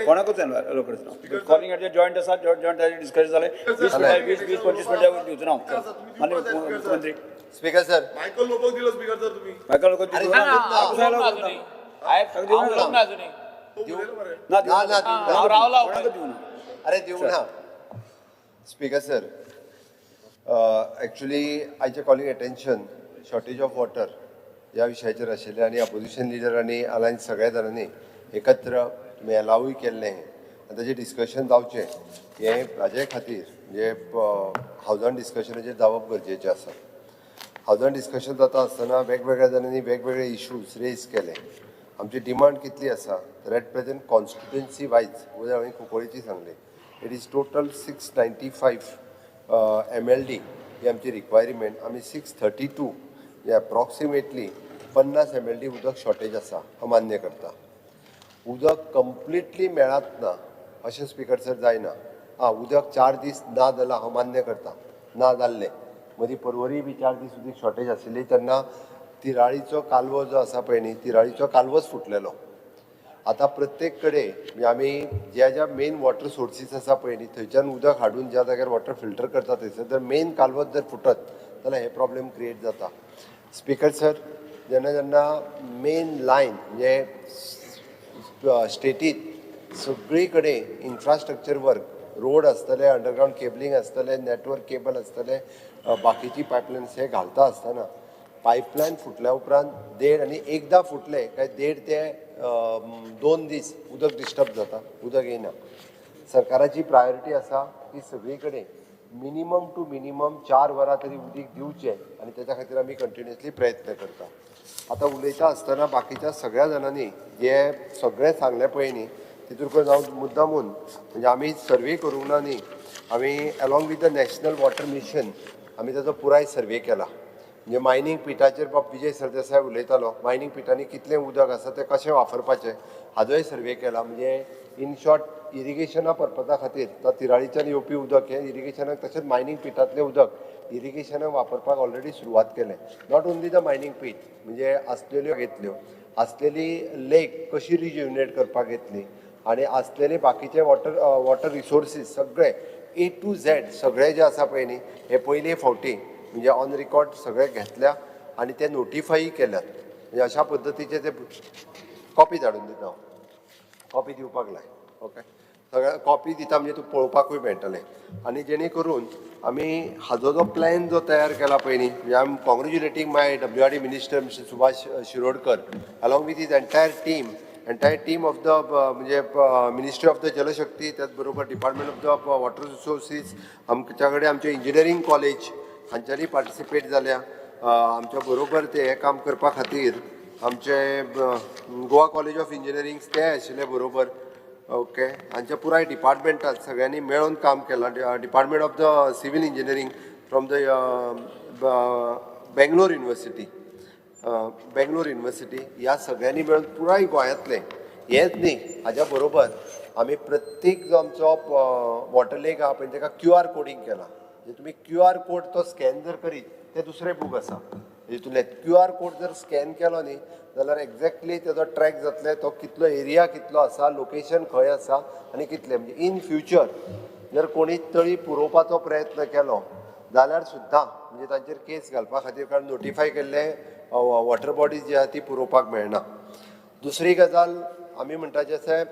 कोणाकूच अलाव करचो ना. कॉलिंग एट जॉईंट आसा, जॉईंट डिस्कशन जालें 20-25 मिनटां दिवचो ना माननीय मुख्यमंत्री. स्पीकर सर, मायकल लोक दिलो स्पीकर सर तुम्ही. बायका लोक दिवचो ना. अरे दिवं ना. स्पीकर सर, एक्चुअली आयचे calling attention shortage of water ह्या विशयाचेर आशिल्लें आनी अपोजिशन लिडर आनी अलायन्स सगळ्या जाणांनी एकत्र मेलावूय केल्लें आनी ताचें डिस्कशन जावचें हें हाजे खातीर म्हणजे हावजान डिस्कशनाचेर जावप गरजेचें आसा. हावजान डिस्कशन जाता आसतना वेगवेगळ्या जाणांनी वेगवेगळे इशूज रेज केले. आमची डिमांड कितली आसा तर एट प्रेझेंट कॉन्स्टिट्युएन्सी वायज हांवें कुंकळेची सांगलें इट इज टोटल 695 MLD ही आमची रिक्वायरमेंट. आमी 632 एप्रॉक्सिमेटली 50 MLD उदक शॉर्टेज आसा हांव मान्य करता. उदक कंप्लिटली मेळत ना अशें स्पिकर सर जायना उदक 4 दीस ना जालां हांव मान्य करता ना जाल्लें मदीं परवरी बी 4 दीस उदीक शॉर्टेज आशिल्ली तेन्ना तिराळीचो कालवो जो आसा पळय न्ही तिराळीचो कालवोच फुटलेलो आतां प्रत्येक कडेन म्हणजे आमी ज्या मेन वॉटर सोर्सीस आसा पळय न्ही थंयच्यान उदक हाडून ज्या जाग्यार वॉटर फिल्टर करता थंयसर जर मेन कालवोच जर फुटत जाल्यार हे प्रॉब्लेम क्रिएट जाता स्पिकर सर जेन्ना जेन्ना मेन लायन म्हणजे स्टेटीत सगळी कडेन इन्फ्रास्ट्रक्चर वर्क रोड आसतले अंडरग्रावंड केबलिंग आसतले नेटवर्क केबल आसतले बाकीची पायपलायन्स हे घालता आसतना पायपलायन फुटल्या उपरांत देड आनी एकदां फुटले काय 1.5 ते 2 दीस उदक डिस्टर्ब जाता उदक येना सरकाराची प्रायोरिटी आसा की सगळी कडेन मिनिमम टू मिनिमम 4 वरां तरी उदीक दिवचें आनी त्याच्या खातीर आमी कंटिन्युअसली प्रयत्न करता आतां उलयता आसतना बाकीच्या सगळ्या जाणांनी जे सगळें सांगलें पळय न्ही तितून हांव मुद्दामून म्हणजे आमी सर्वे करूंक ना न्ही आमी along with the national water mission आमी ताचो पुराय सर्वे केला म्हणजे मायनींग पिठाचेर बाब विजय सरदेसाय उलयतालो मायनींग पिठांनी कितलें उदक आसा तें कशें वापरपाचें हाजोय सर्वे केला म्हणजे इन शॉर्ट इरिगेशना पर्पजा खातीर तिराळीच्यान येवपी उदक हें इरिगेशनाक तशेंच मायनींग पिठांतलें उदक इरिगेशनाक वापरपाक ऑलरेडी सुरवात केलें नॉट ओन्ली द मायनींग पीठ म्हणजे आसलेल्यो घेतल्यो आसलेली लेक कशी रिज्युनेट करपाक घेतली आनी आसलेले बाकीचे वॉटर रिसोर्सीस सगळे A to Z सगळे जे आसा पळय न्ही हे पयले फावटी म्हणजे ऑन रिकॉर्ड सगळे घेतल्या आनी ते नोटिफाय केल्यात म्हणजे अशा पद्दतीचे ते कॉपी धाडून दिता हांव कॉपी दिवपाक लाय ओके सगळ्या कॉपी दिता म्हणजे तूं पळोवपाकूय मेळटलें आनी जेणे करून आमी हाजो जो प्लॅन जो तयार केला पळय न्ही म्हणजे I am congratulating my WRD minister mister Subhash Shirodkar along with his entire team of the म्हणजे मिनिस्ट्री ऑफ द जलशक्ती त्याच बरोबर department of the water resources आमच्या कडेन आमचे इंजिनियरींग कॉलेज हांच्यांनी पार्टिसिपेट जाल्या आमच्या बरोबर ते हे काम करपा खातीर आमचे गोवा कॉलेज ऑफ इंजिनियरींग ते आशिल्ले बरोबर ओके हांच्या पुराय डिपार्टमेंटात सगळ्यांनी मेळून काम केलां department of the civil engineering from the Bangalore university ह्या सगळ्यांनी मेळून पुराय गोंयांतले हेच न्ही हाज्या बरोबर आमी प्रत्येक जो आमचो वॉटर लेक आहा पळय ताका QR कोडिंग केला म्हणजे तुमी QR कोड तो स्कॅन जर करीत ते दुसरे बूक आसा हितूंतले QR कोड जर स्कॅन केलो न्ही जाल्यार एक्झॅक्टली तेजो ट्रॅक जातले तो कितलो एरिया कितलो आसा लोकेशन खंय आसा आनी कितले म्हणजे इन फ्युचर जर कोणी तळी पुरोवपाचो प्रयत्न केलो जाल्यार सुद्दां म्हणजे तांचेर केस घालपा खातीर कारण नोटिफाय केल्ले वॉटर बॉडीज जी आहा ती पुरोवपाक मेळना दुसरी गजाल आमी म्हणटाचे आसा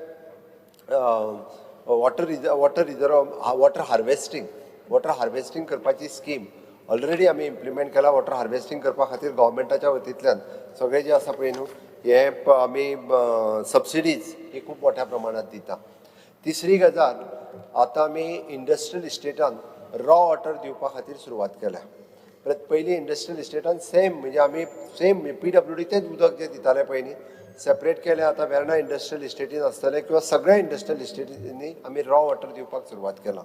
वॉटर हार्वेस्टींग करपाची स्कीम ऑलरेडी आमी इम्प्लिमेंट केला वॉटर हार्वेस्टींग करपा खातीर गव्हर्मेंटाच्या वतींतल्यान सगळे जे आसा पळय न्हू हे आमी सबसिडीज ही खूब मोठ्या प्रमाणात दिता तिसरी गजाल आतां आमी इंडस्ट्रियल इस्टेटान रॉ वॉटर दिवपा खातीर सुरवात केल्या पयलीं इंडस्ट्रियल इस्टेटान सेम म्हणजे आमी सेम PWDचेंच उदक जें दिताले पळय न्ही सेपरेट केलें आतां वेर्ना इंडस्ट्रियल इस्टेटीन आसतलें किंवा सगळ्या इंडस्ट्रियल इस्टेटींनी आमी रॉ वॉटर दिवपाक सुरवात केला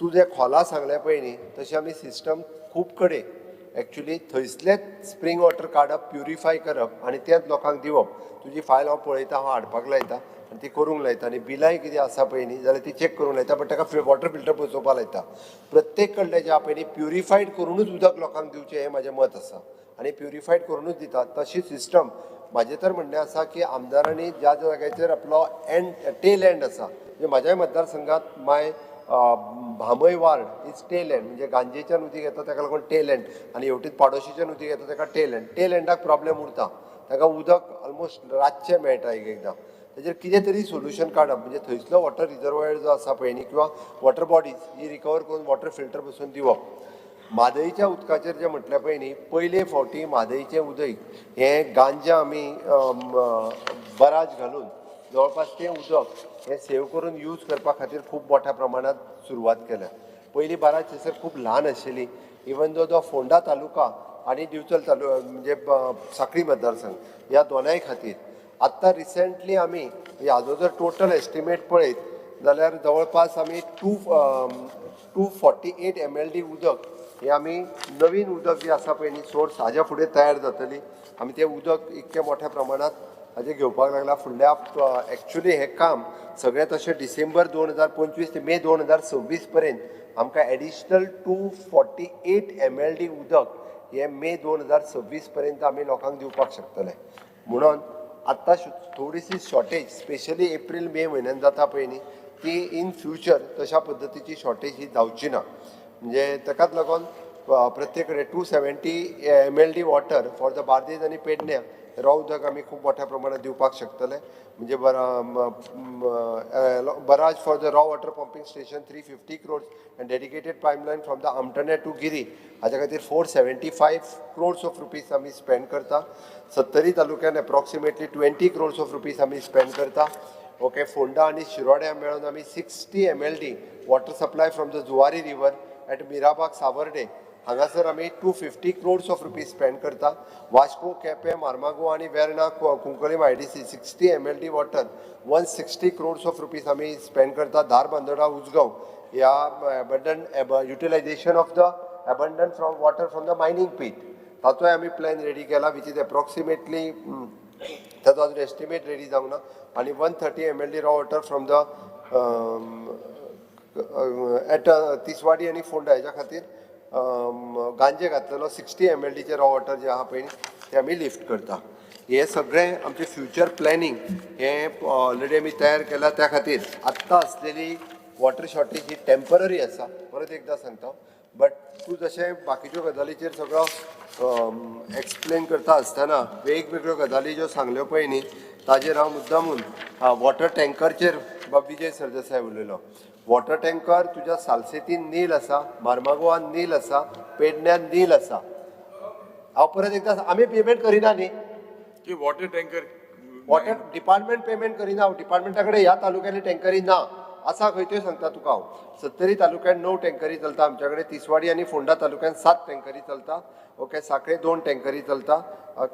तूं जें खोला सांगलें पळय न्ही तशें आमी सिस्टम खूब कडेन एक्चुली थंयसलेंच स्प्रिंग वॉटर काडप प्युरिफाय करप आनी तेंच लोकांक दिवप तुजी फायल हांव पळयता हांव हाडपाक लायता आनी ती करूंक लायता आनी बिलाय कितें आसा पळय न्ही जाल्यार ती चॅक करूंक लायता बट ताका वॉटर फिल्टर बसोवपाक लायता प्रत्येक कडलें जें आहा पळय न्ही प्युरिफायड करूनच उदक लोकांक दिवचें हें म्हाजें मत आसा आनी प्युरिफायड करूनच दितात तशी सिस्टम म्हाजें तर म्हणणें आसा की आमदारांनी ज्या जाग्याचेर आपलो टेल एंड आसा म्हणजे म्हाज्याय मतदारसंघात भामय वार्ड इज टेल एंड म्हणजे गांजेच्यान उदीक येता ताका लागून टेल एंड आनी हेवटेन पाडोशीच्यान उदीक येता ताका टेल एंडाक प्रॉब्लेम उरता ताका उदक ऑलमोस्ट रातचें मेळटा एकदां ताजेर कितें तरी सोल्युशन काडप म्हणजे थंयसलो वॉटर रिजर्वायर जो आसा पळय न्ही किंवा वॉटर बॉडीज ही रिकवर करून वॉटर फिल्टर बसून दिवप म्हादईच्या उदकाचेर जें म्हटलें पळय न्ही पयले फावटी म्हादईचें उदक हें गांजा आमी बराज घालून जवळपास तें उदक हें सेव करून यूज करपा खातीर खूब मोठ्या प्रमाणात सुरवात केल्या पयलीं बाराज थंयसर खूब ल्हान आशिल्ली इवन जो फोंडा तालुका आनी दिवचल म्हणजे सांखळी मतदारसंघ ह्या दोनाय खातीर आत्तां रिसेंटली आमी हाजो जर टोटल एस्टिमेट पळयत जाल्यार जवळपास आमी 248 MLD उदक हे आमी नवीन उदक जें आसा पळय न्ही सोर्स हाज्या फुडें तयार जातली आमी तें उदक इतक्या मोठ्या प्रमाणात हाजे घेवपाक लागला फुडल्या एक्चुली हे काम सगळें तशें डिसेंबर 2025 ते मे 2026 पर्यंत आमकां एडिशनल 248 MLD उदक हे मे 2026 पर्यंत आमी लोकांक दिवपाक शकतले. म्हणून आत्तां थोडीशी शॉर्टेज स्पेशली एप्रील मे म्हयन्यान जाता पळय न्ही ती इन फ्युचर तशा पद्दतीची शॉर्टेज ही जावची ना. म्हणजे ताकाच लागून प्रत्येक कडेन 270 MLD water for the Bardez आनी पेडण्या रॉ उदक आमी खूब मोठ्या प्रमाणात दिवपाक शकतले. म्हणजे बराज for the raw water pumping station 350 crores and dedicated pipeline from the Amtane to Giri हाच्या खातीर 475 crores of rupees आमी स्पेंड करता. 70 तालुक्यान एप्रॉक्सिमेटली 20 crores of rupees आमी स्पेंड करता. ओके, फोंडा आनी शिरोड्या मेळून आमी 60 MLD water supply from the Zuari river at Mirabag Savarde हांगासर आमी 250 crores of rupees स्पेंड करता. वास्को, केपें, मार्मागो आनी Verna Cuncolim IDC 60 MLD water 160 crores of rupees आमी स्पेंड करता. धारबांदोडा उजगांव ह्या abundant utilisation of the abundant from water from the mining pit ताचोय आमी प्लॅन रेडी केला विच इज एप्रॉक्सिमेटली ताचो अजून एस्टिमेट रेडी जावंक ना. आनी 130 MLD raw water from the at Tiswadi आनी फोंडा हेच्या खातीर गांजे घातलेलो 60 MLDचे रॉ वॉटर जे आहा पळय ते आमी लिफ्ट करता. हे सगळें आमचें फ्युचर प्लॅनिंग हें ऑलरेडी आमी तयार केला. त्या खातीर आत्तां आसलेली वॉटर शॉर्टेज ही टेम्पररी आसा परत एकदां सांगता. बट तूं जशें बाकीच्यो गजालीचेर सगळो एक्सप्लेन करता आसतना वेगवेगळ्यो गजाली ज्यो सांगल्यो पळय न्ही ताजेर हांव मुद्दामून वॉटर टँकरचेर विजय सरदेसाय उलयलो. वॉटर टँकर तुज्या सालसेतीन नील आसा, मार्मागोवान नील आसा, पेडण्यान नील आसा. हांव परत एकदां आमी पेमेंट करिना न्ही की water tanker water department payment करिना. डिपार्टमेंटा कडेन ह्या तालुक्यांनी टँकरी ना आसा खंय त्यो सांगता तुका हांव. 70 तालुक्यान 9 टँकरी चलता. आमच्या कडेन तिसवाडी आनी फोंडा तालुक्यान 7 टँकरी चलता. ओके, सांखळे 2 टँकरी चलता.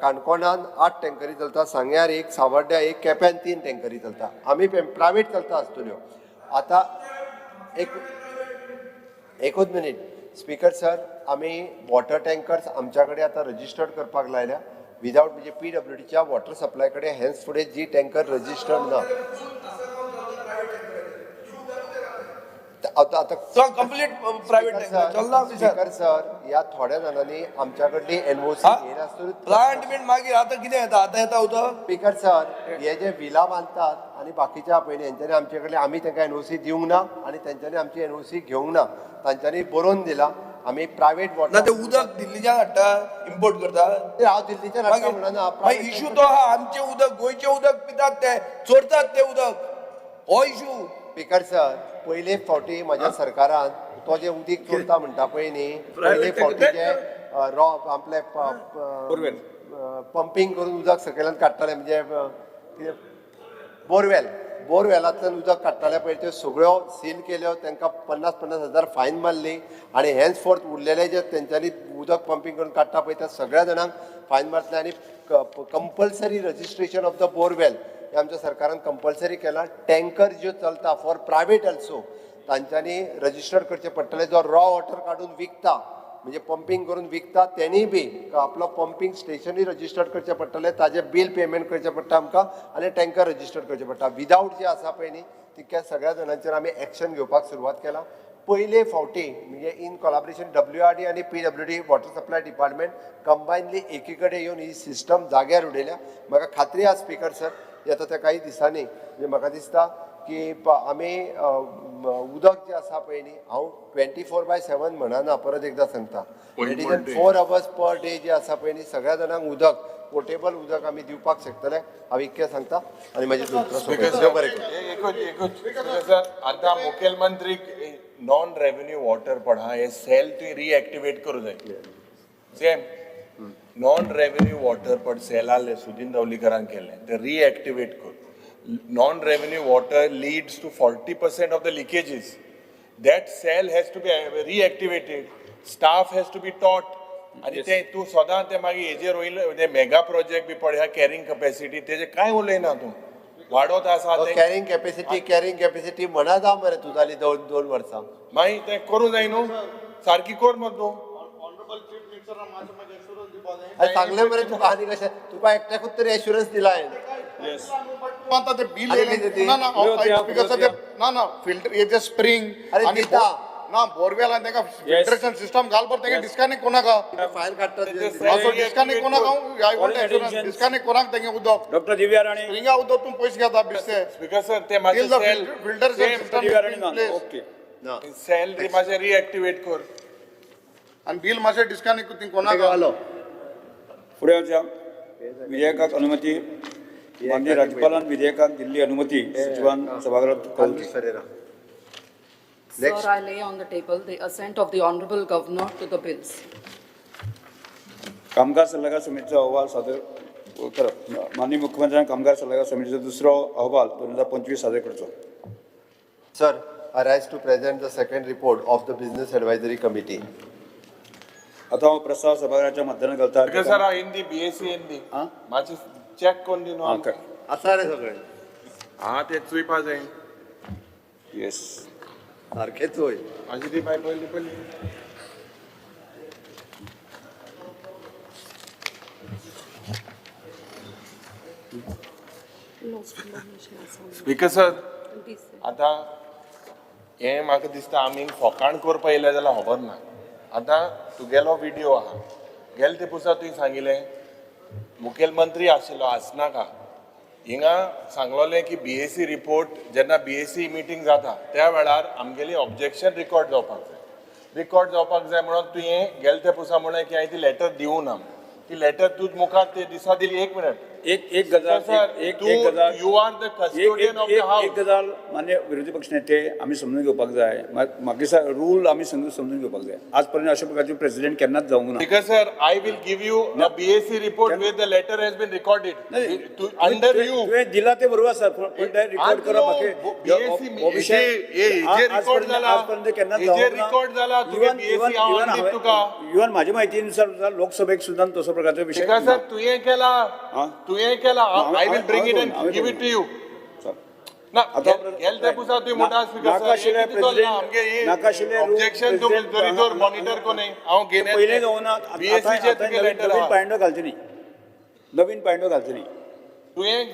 काणकोणान 8 टँकरी चलता. सांग्यार 1, सावर्ड्या 1, केप्यान 3 टँकरी चलता. आमी प्रायवेट चलता आसतल्यो. आतां एकूच मिनीट स्पीकर सर, आमी वॉटर टँकर्स आमच्या कडेन आतां रजिस्टर्ड करपाक लायल्या विदाउट म्हणजे PWDच्या वॉटर सप्लाय कडेन हेन्स फुडें जी टँकर रजिस्टर्ड ना तो कंप्लीट प्रायव्हेट चलना स्पीकर सर, ह्या थोड्या जाणांनी आमच्या कडली NOC प्लांट बीन मागीर आतां कितें येता आतां येता उदक. स्पीकर सर, हे जे विला बांदतात आनी बाकीच्या पयलीं हेंच्यांनी आमचे कडले आमी तांकां NOC दिवंक ना आनी तेंच्यांनी आमची NOC घेवंक ना. तांच्यांनी बरोवन दिला आमी प्रायवेट ना वॉटर ते उदक दिल्लीच्यान हाडटा इम्पोर्ट करता. हांव दिल्लीच्यान हाडटा म्हणना. मागीर इशू तो आहा आमचे उदक गोंयचे उदक पितात ते चोरतात ते उदक हो इशू. स्पीकर सर, पयले फावटी म्हाज्या सरकारान तो जे उदीक चोरता म्हणटा पळय न्ही पयले फावटी जे रॉ आपले पंपिंग करून उदक सकयल्यान काडटाले म्हणजे बोरवेलांतल्यान उदक काडटाले पळय त्यो सगळ्यो सील केल्यो. तांकां 50,000 हजार फायन मारली आनी हेन्स फोर्थ उरलेले जे तेंच्यांनी उदक पंपिंग करून काडटा पळय त्या सगळ्या जाणांक फायन मारतले. आनी compulsory registration of the borewell हे आमच्या सरकारान कंपल्सरी केला. टँकर ज्यो चलता फॉर प्रायवेट ऑल्सो तांच्यांनी रजिस्टर करचे पडटले. जो रॉ वॉटर काडून विकता म्हणजे पंपिंग करून विकता त्यांनी बी आपलो पंपिंग स्टेशनूय रजिस्टर्ड करचे पडटले. ताजे बील पेमेंट करचें पडटा आमकां आनी टँकर रजिस्टर करचे पडटा. विदाउट जे आसा पळय न्ही तितक्या सगळ्या जाणांचेर आमी एक्शन घेवपाक सुरवात केला. पयले फावटी म्हणजे इन कोलॅबोरेशन WRD आनी PWD वॉटर सप्लाय डिपार्टमेंट कंबायनली एकी कडेन येवन ही सिस्टम जाग्यार उडयल्या. म्हाका खात्री आसा स्पीकर सर, येता त्या काही दिसांनी म्हणजे म्हाका दिसता की आमी उदक जे आसा पळय न्ही हांव 24/7 म्हणना, परत एकदां सांगता 4 hours पर डे जे आसा पळय न्ही सगळ्या जाणांक उदक पोर्टेबल उदक आमी दिवपाक शकतले. हांव इतकें सांगता आनी म्हाजी आतां मुखेलमंत्रीक नॉन रेव्हेन्यू वॉटर पडा हे सेल तुवें रिएक्टिवेट करूं जाय. सेम नॉन रेव्हेन्यू वॉटर पड सेलाले सुदीन दवलीकरान केल्लें ते रिएक्टिवेट कर. Non revenue water leads to 40% of the leakages. That cell has to be reactivated. Staff has to be taught आनी ते तूं सदां ते मागीर हेजेर वयले ते मेगा प्रोजेक्ट बी पळय ह्या कॅरिंग कॅपेसिटी तेजे कांय उलयना तूं. वाडोत आसा कॅरिंग कॅपेसिटी म्हणा जावं मरे तूं जाली 2 वर्सां मागीर तें करूं जाय न्हू. सारकी कर मग तूं. सांगलें मरे तुका आनी कशें तुका एकट्याकूच तरी एश्युरन्स दिला हांवें. आता ते बिल आणि किती ते? ना फिल्टर हेचे स्प्रिंग अरे आणि दिता. ना बोरवेल आणि ताका फिल्ट्रेशन सिस्टम घालपाक ताका डिस्कनेक्ट कोणाका फायल काडटात असो डिस्कनेक्ट कोणाका डिस्कनेक्ट कोणाक तांगे उदक डॉक्टर दिव्या राणे स्प्रिंगा उदक तूं पयशे घेता बिस्ते स्पीकर सर ते मातशें Till the cell filtration system Divya is Rane in ना place. ओके सेल मातशें रिएक्टिवेट कर. आणि बिल मातशें डिस्कनेक्ट ती कोणाका फुडें वचया विधेयकाक अनुमती माननीय राज्यपालान विधेयकाक दिल्ली अनुमती सचिवान सभागृहात कळवली. Sir, I lay on the table the assent of the Honorable Governor to the bills. कामगार सल्लागार समितीचा अहवाल सादर करप. माननीय मुख्यमंत्र्यान कामगार सल्लागार समितीचो दुसरो अहवाल 2025 सादर करचो. Sir, I rise to present the second report of the Business Advisory Committee. आता हो प्रस्ताव सभागृहाच्या मतदानात घालता. स्पीकर सर हांव हिंदी बीएससी हिंदी मातशें चॅक कोन्न दी न्हू आमकां. आसा रे सगळे हां ते चुयपा जाय. येस सारखेच होय. म्हाजी ती बाय पयली स्पीकर सर आतां हें म्हाका दिसता आमी फोकाण करपा येयलें जाल्यार खबर ना. आतां तुगेलो व्हिडिओ आहा गेले ते पुसा तुवें सांगिल्लें मुखेलमंत्री आशिल्लो आसनाका हिंगा सांगलोलें की बीएससी रिपोर्ट जेन्ना बीएससी मिटींग जाता त्या वेळार आमगेली ऑब्जेक्शन रिकॉर्ड जावपाक जाय म्हणून तुवें गेले ते पुसा म्हणलें की हांवें ती लेटर दिवं ना. ती लेटर तूं मुखार ते दिसा दिली. एक मिनट एक गजाल एक गजाल you are the custodian of the house. एक गजाल मान्य विरोधी पक्ष नेते आमी समजून घेवपाक जाय. म्हाका दिसता रूल आमी समजून घेवपाक जाय. आज पर्यंत अशा प्रकारचे प्रेसिडेंट केन्नाच जावंक ना. Because sir, I will give you a BSc report where the letter has been recorded. Under you. तुवें दिला ते बरोबर आसा पण ते रिकॉर्ड करप रिकॉर्ड झाला इवन माझ्या माहितीनुसार लोकसभेक सुद्धा तसो प्रकारचा विषय Because sir, तुवें केला. I will bring it and give it to you. ना गेल ते पुसा तुवें मोठा नाकाशिल्ले प्रेसिडेंट नाकाशिल्ले ऑब्जेक्शन तुमी जरी तर मॉनिटर कोणे हांव घेन पयलें जावं ना BSc चे तुगे लेटर नवीन पॉयंटो घालचे न्ही. नवीन पॉयंटो घालचे न्ही.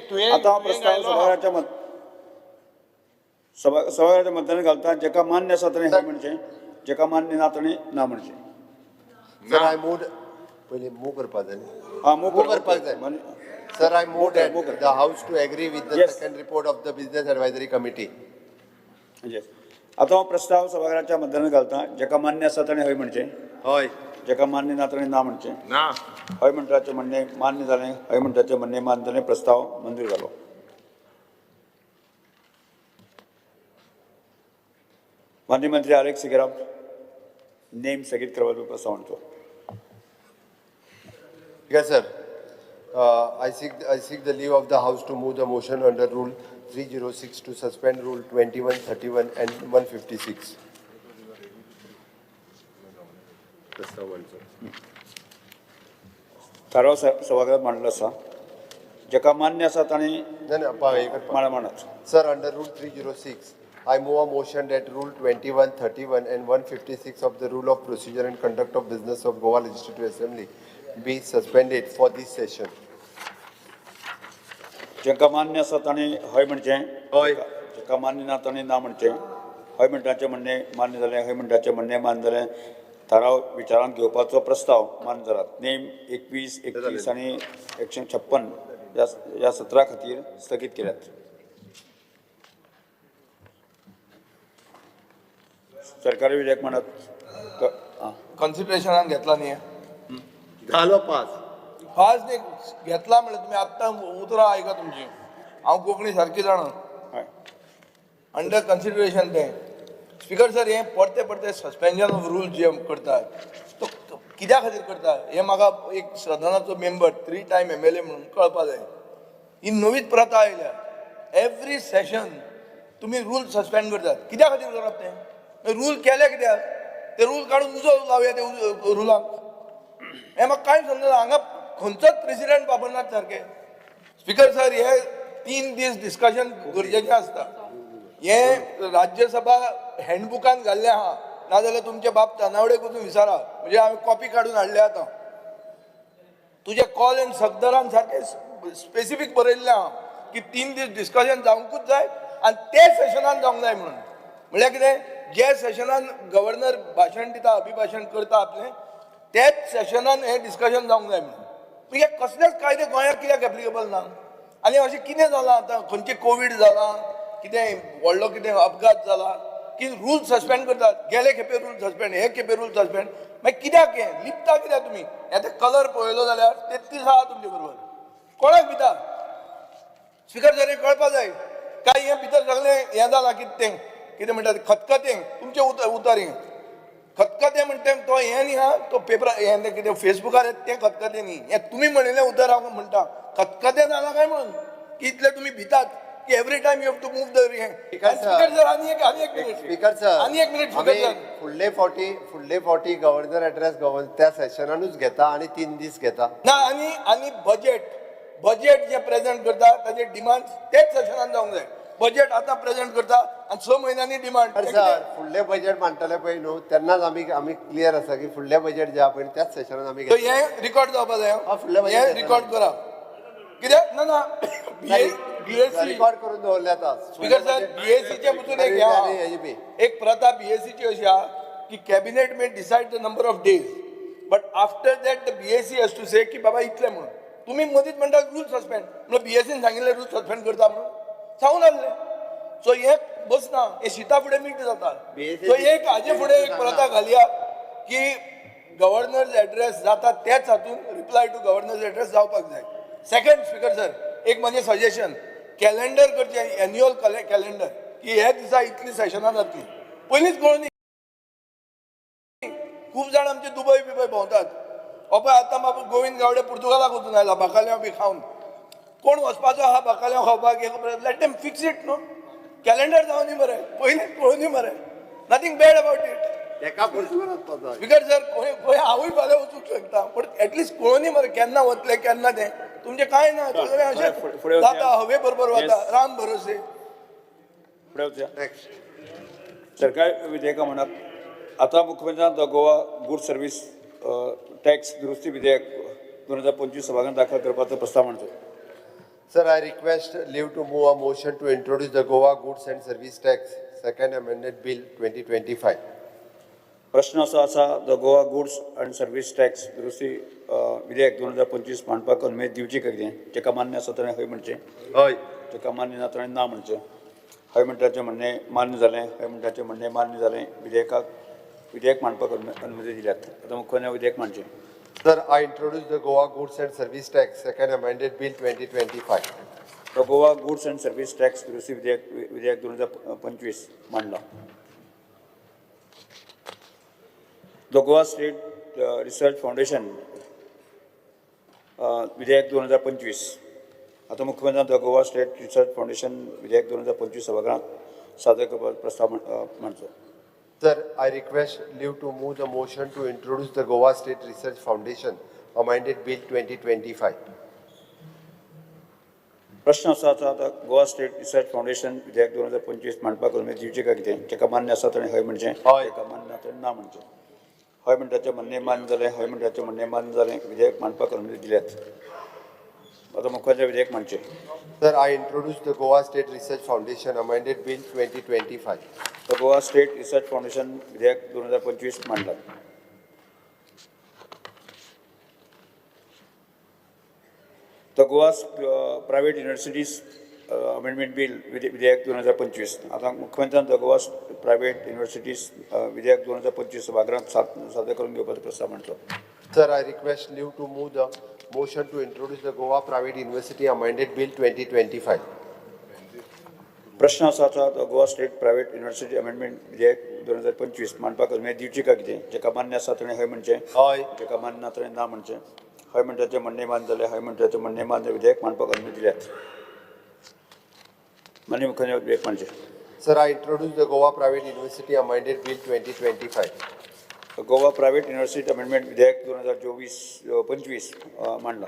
तुवें आता प्रस्ताव सभागृहाच्या मतदानात घालता जेका मान्य आसा ताणें हय म्हणचें जेका मान्य ना ताणें ना म्हणचें. Sir, I moved पहिले मूव करपाक जाय. मूव करपाक जाय. Sir, I moved that the House to agree with the second report of the Business Advisory Committee. Yes. आता हो प्रस्ताव सभागृहाच्या मतदानात घालता जेका मान्य आसा ताणें हय म्हणचें हय. जेका मान्य ना ताणें ना म्हणचें. ना हय म्हणटाचें म्हणणें मान्य जालें हय म्हणटाचें म्हणणें मान्य जालें प्रस्ताव मंजूर जालो. माननीय मंत्री आर. सिगेराम नेम स्थगीत करपाचो प्रस्ताव म्हणतो. Yes, sir. I seek the leave of the House to move the motion under Rule 306 to suspend Rule 21, 31 and 156. थाराव सभागृहात मांडलो आसा जेका मान्य आसा ताणें मांडत. Sir, under Rule 306, I move a motion that Rule 21, 31 and 156 of the Rule of Procedure and Conduct of Business of Goa Legislative Assembly be suspended for this session. जेका मान्य आसा ताणें हय म्हणचें हय. जेका मान्य ना ताणें ना म्हणचें. हय म्हणटाचें म्हणणें मान्य जालें हय म्हणटाचें म्हणणें मान्य जालें. थाराव विचारांत घेवपाचो प्रस्ताव मान्य जालात. नेम 21, 31 आनी 156 ह्या सत्रा खातीर स्थगीत केल्यात. सरकारी विधेयक म्हणत कन्सिडरेशनान घेतला न्ही झालो पास. फास्ट घेतला म्हणल्यार तुमी आत्तां उतरां आयका तुमची. हांव कोंकणी सारकी जाणा. हय अंडर कन्सिडरेशन तें स्पीकर सर हें परते सस्पेन्शन ऑफ रूल जे करतात तो कित्या खातीर करता हें म्हाका एक सदनाचो मेंबर 3 टायम MLA म्हणून कळपा जाय. ही नवीच प्रथा आयल्या. एवरी सेशन तुमी रूल सस्पेंड करतात. कित्या खातीर करप तें रूल केले कित्याक ते रूल काडून उजो लावया ते रुलांक. हें म्हाका कांय समजना. हांगा खंयचोच प्रेसिडेंट वापरनात सारके. स्पीकर सर हे 3 दीस डिस्कशन गरजेचें आसता. हे राज्यसभा हँडबुकान घाल्लें आहा नाजाल्यार तुमचे बाप तानावडेक वचून विचारा. म्हणजे हांवें कॉपी काडून हाडले आतां. तुजे कॉल एंड सगदरान सारके स्पेसिफीक बरयल्लें आहा की 3 दीस डिस्कशन जावंकूच जाय आणि ते सेशनान जावंक जाय म्हणून. म्हळ्यार कितें, जे सेशनान गव्हर्नर भाशण दिता, अभिभाशण करता आपलें, तेच सेशनान हें डिस्कशन जावंक जाय म्हणून. म्हणजे कसलेच कायदे गोंयाक कित्याक एप्लिकेबल ना? आनी अशें कितें जालां आतां, खंयचे कोवीड जाला, कितें व्हडलो कितें अपघात जाला की रूल सस्पेंड करतात, गेले खेपे रूल सस्पेंड, हे खेपे रूल सस्पेंड. मागीर कित्याक हें लिपता कित्याक तुमी? हे कलर पळयलो जाल्यार 33 आहा तुमचे बरोबर. कोणाक भिता? स्पिकर सर, हें कळपा जाय काय हें भितर सगळें हें जालां कितें म्हणटात खतखतें तुमचें उतर हें खतखतें म्हणटा तो हें न्ही हा, तो पेपर हें कितें फेसबुकार तें खतखतें न्ही, हें तुमी म्हणिल्लें उतर हांव म्हणटा. खतखतें जालां काय म्हणून की इतले तुमी भितात की every time you have to move the हें. स्पिकर सर, आनी एक मिनिट स्पीकर सर, आनी एक मिनिट स्पिकर आमी सर. फुडले फावटी गव्हर्नर एड्रेस त्या सेशनानूच घेता आणि 3 दीस घेता. ना आनी बजेट जे प्रेझेंट करता ताजे डिमांड तेच सेशनान जावंक जाय. बजेट आतां प्रेझेंट करता आणि 6 म्हयन्यांनी डिमांड. सर, फुडले बजेट मांडटले पळय न्हू, तेन्नाच आमी क्लियर आसा की फुडले बजेट जे आहा पळय त्याच सेशनान आमी तो घेता. हें रिकॉर्ड जावपा जाय. फुडल्या हें बजेट रिकॉर्ड करा. कित्याक ना बीएससी रिकॉर्ड करून दवरले आता. स्पीकर सर, बीएससीचे पसून एक हेजी एक प्रथा बीएससीची अशी आहा की cabinet may decide the number of days, but after that the BSC has to say की बाबा इतले म्हणून. तुम्ही मदींच म्हणटा रूल सस्पेंड, म्हणून बीएससीन सांगिल्ले रूल सस्पेंड करता म्हणून सांगून आसले. सो हे बसना, हे शिता फुडें मीठ जाता. सो एक हाजे फुडें एक प्रथा घालया की गव्हर्नर्स एड्रेस जाता तेच हातून रिप्लाय टू गव्हर्नर्स एड्रेस जावपाक जाय. सेकंड स्पीकर सर, एक म्हजें सजेशन, कॅलेंडर करचें, एन्युअल कॅलेंडर की ह्या दिसा इतली सेशनां जातली. पयलींच कळोनी खूब जाण आमचे दुबय बिबय भोंवतात. पळय आतां बाबा गोविंद गावडे पुर्तुगालाक वचून आयला बाकाल्यांव बी खावन. कोण वचपाचो आहा बाकाल्यांव खावपाक, लेट देम फिक्स इट न्हू. कॅलेंडर जावन न्ही मरे, पयलींच पळोवनी मरे, नथींग बॅड अबाउट इट. एका पुरतून स्पीकर सर, खंय हांवूय फाल्यां वचूंक शकता, पण एटलिस्ट पळोवनी मरे केन्ना वतले केन्ना तें. तुमचें कांय ना, सगळें अशें जाता, हवे बरोबर वता, राम भरोसे. फुडें वचया. सरकार विधेयका म्हणत आता मुख्यमंत्र्यान the Goa good service tax दुरुस्ती विधेयक 2025 सभागृहात दाखल करपाचो प्रस्ताव मांडचो. Sir, I request leave to move a motion to introduce the Goa Goods and Service Tax, Second Amended Bill 2025. प्रश्न असो आसा, द गोवा गुड्स आनी सर्व्हिस टॅक्स दुरुस्ती विधेयक 2025 मांडपाक अनुमती दिवची काय कितें? जेका मान्य आसा ताणें हय म्हणचें, हय. जेका मान्य ना ताणें ना म्हणचें. हय म्हणटाचें म्हणणें मान्य जालें, हय म्हणटाचें म्हणणें मान्य जालें. विधेयक मांडपाक अनुमती दिल्यात. आता मुख्यमंत्र्यान विधेयक मांडचें. Sir, I introduce the Goa Goods and Service Tax, Second Amended Bill 2025. The Goa goods and service tax दुरुस्ती विधेयक 2025 मांडला. The Goa state research foundation विधेयक 2025. आता मुख्यमंत्र्यान the Goa state research foundation विधेयक 2025 सभागृहात सादर करपाचो प्रस्ताव मांडचो. Sir, I request leave to move the motion to introduce the Goa State Research Foundation Amended Bill 2025. प्रश्न असो आसा, आता गोवा स्टेट रिसर्च फाउंडेशन विधेयक 2025 मांडपाक अनुमती दिवची काय कितें? जेका मान्य आसा ताणें हय म्हणचें, हय. जेका मान्य ना ताणें ना म्हणचें. हय म्हणटाचें म्हणणें मान्य जालें, हय म्हणटाचें म्हणणें मान्य जालें. विधेयक मांडपाक अनुमती दिल्यात. आता मुख्यमंत्री विधेयक मांडचें. Sir, I introduce the Goa State Research Foundation Amended Bill 2025. The Goa state research foundation विधेयक 2025 मांडला. The Goa private universities amendment bill विधेयक 2025. आता मुख्यमंत्र्यान द गोवा प्रायव्हेट युनिव्हर्सिटीज विधेयक 2025 सभागृहात सादर करून घेवपाचो प्रस्ताव मांडचो. Sir, I request leave to move the motion to introduce the Goa Private University Amended Bill 2025. प्रश्न असा आसा, the Goa state private university amendment विधेयक 2025 मांडपाक अनुमती दिवची काय कितें? जेका मान्य आसा ताणें हय म्हणचें, हय. जेका मान्य ना ताणें ना म्हणचें. हय म्हणटाचें म्हणणें मान्य जालें, हय म्हणटाचें म्हणणें मान्य. विधेयक मांडपाक अनुमती दिल्यात. माननीय मुख्यमंत्री विधेयक मांडचें. Sir, I introduce the Goa Private University Amended Bill 2025. Goa private university amendment विधेयक 2025 मांडला.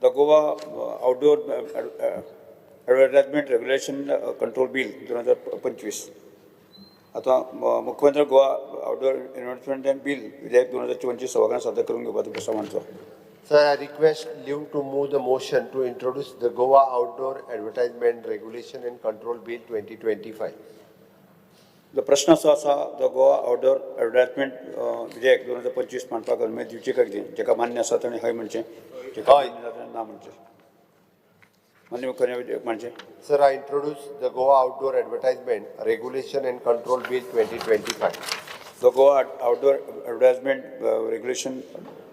The Goa outdoor advertisement regulation control bill 2025. आता मुख्यमंत्री Goa outdoor investment and bill विधेयक 2024 सभागृहात सादर करून घेवपाचो प्रस्ताव मांडचो. Sir, I request leave to move the motion to introduce the Goa Outdoor Advertisement Regulation and Control Bill 2025. जो प्रश्न असो आसा द गोवा आउटडोर एडवर्टायजमेंट विधेयक 2025 मांडपाक अनुमती दिवची काय कितें जेका मान्य आसा ताणें हय म्हणचें जेका हय. मान्य ना ताणें ना म्हणचें. मान्य मुख्यमंत्री विधेयक म्हणचें. Sir, I introduce the Goa Outdoor Advertisement Regulation and Control Bill 2025. The Goa outdoor advertisement regulation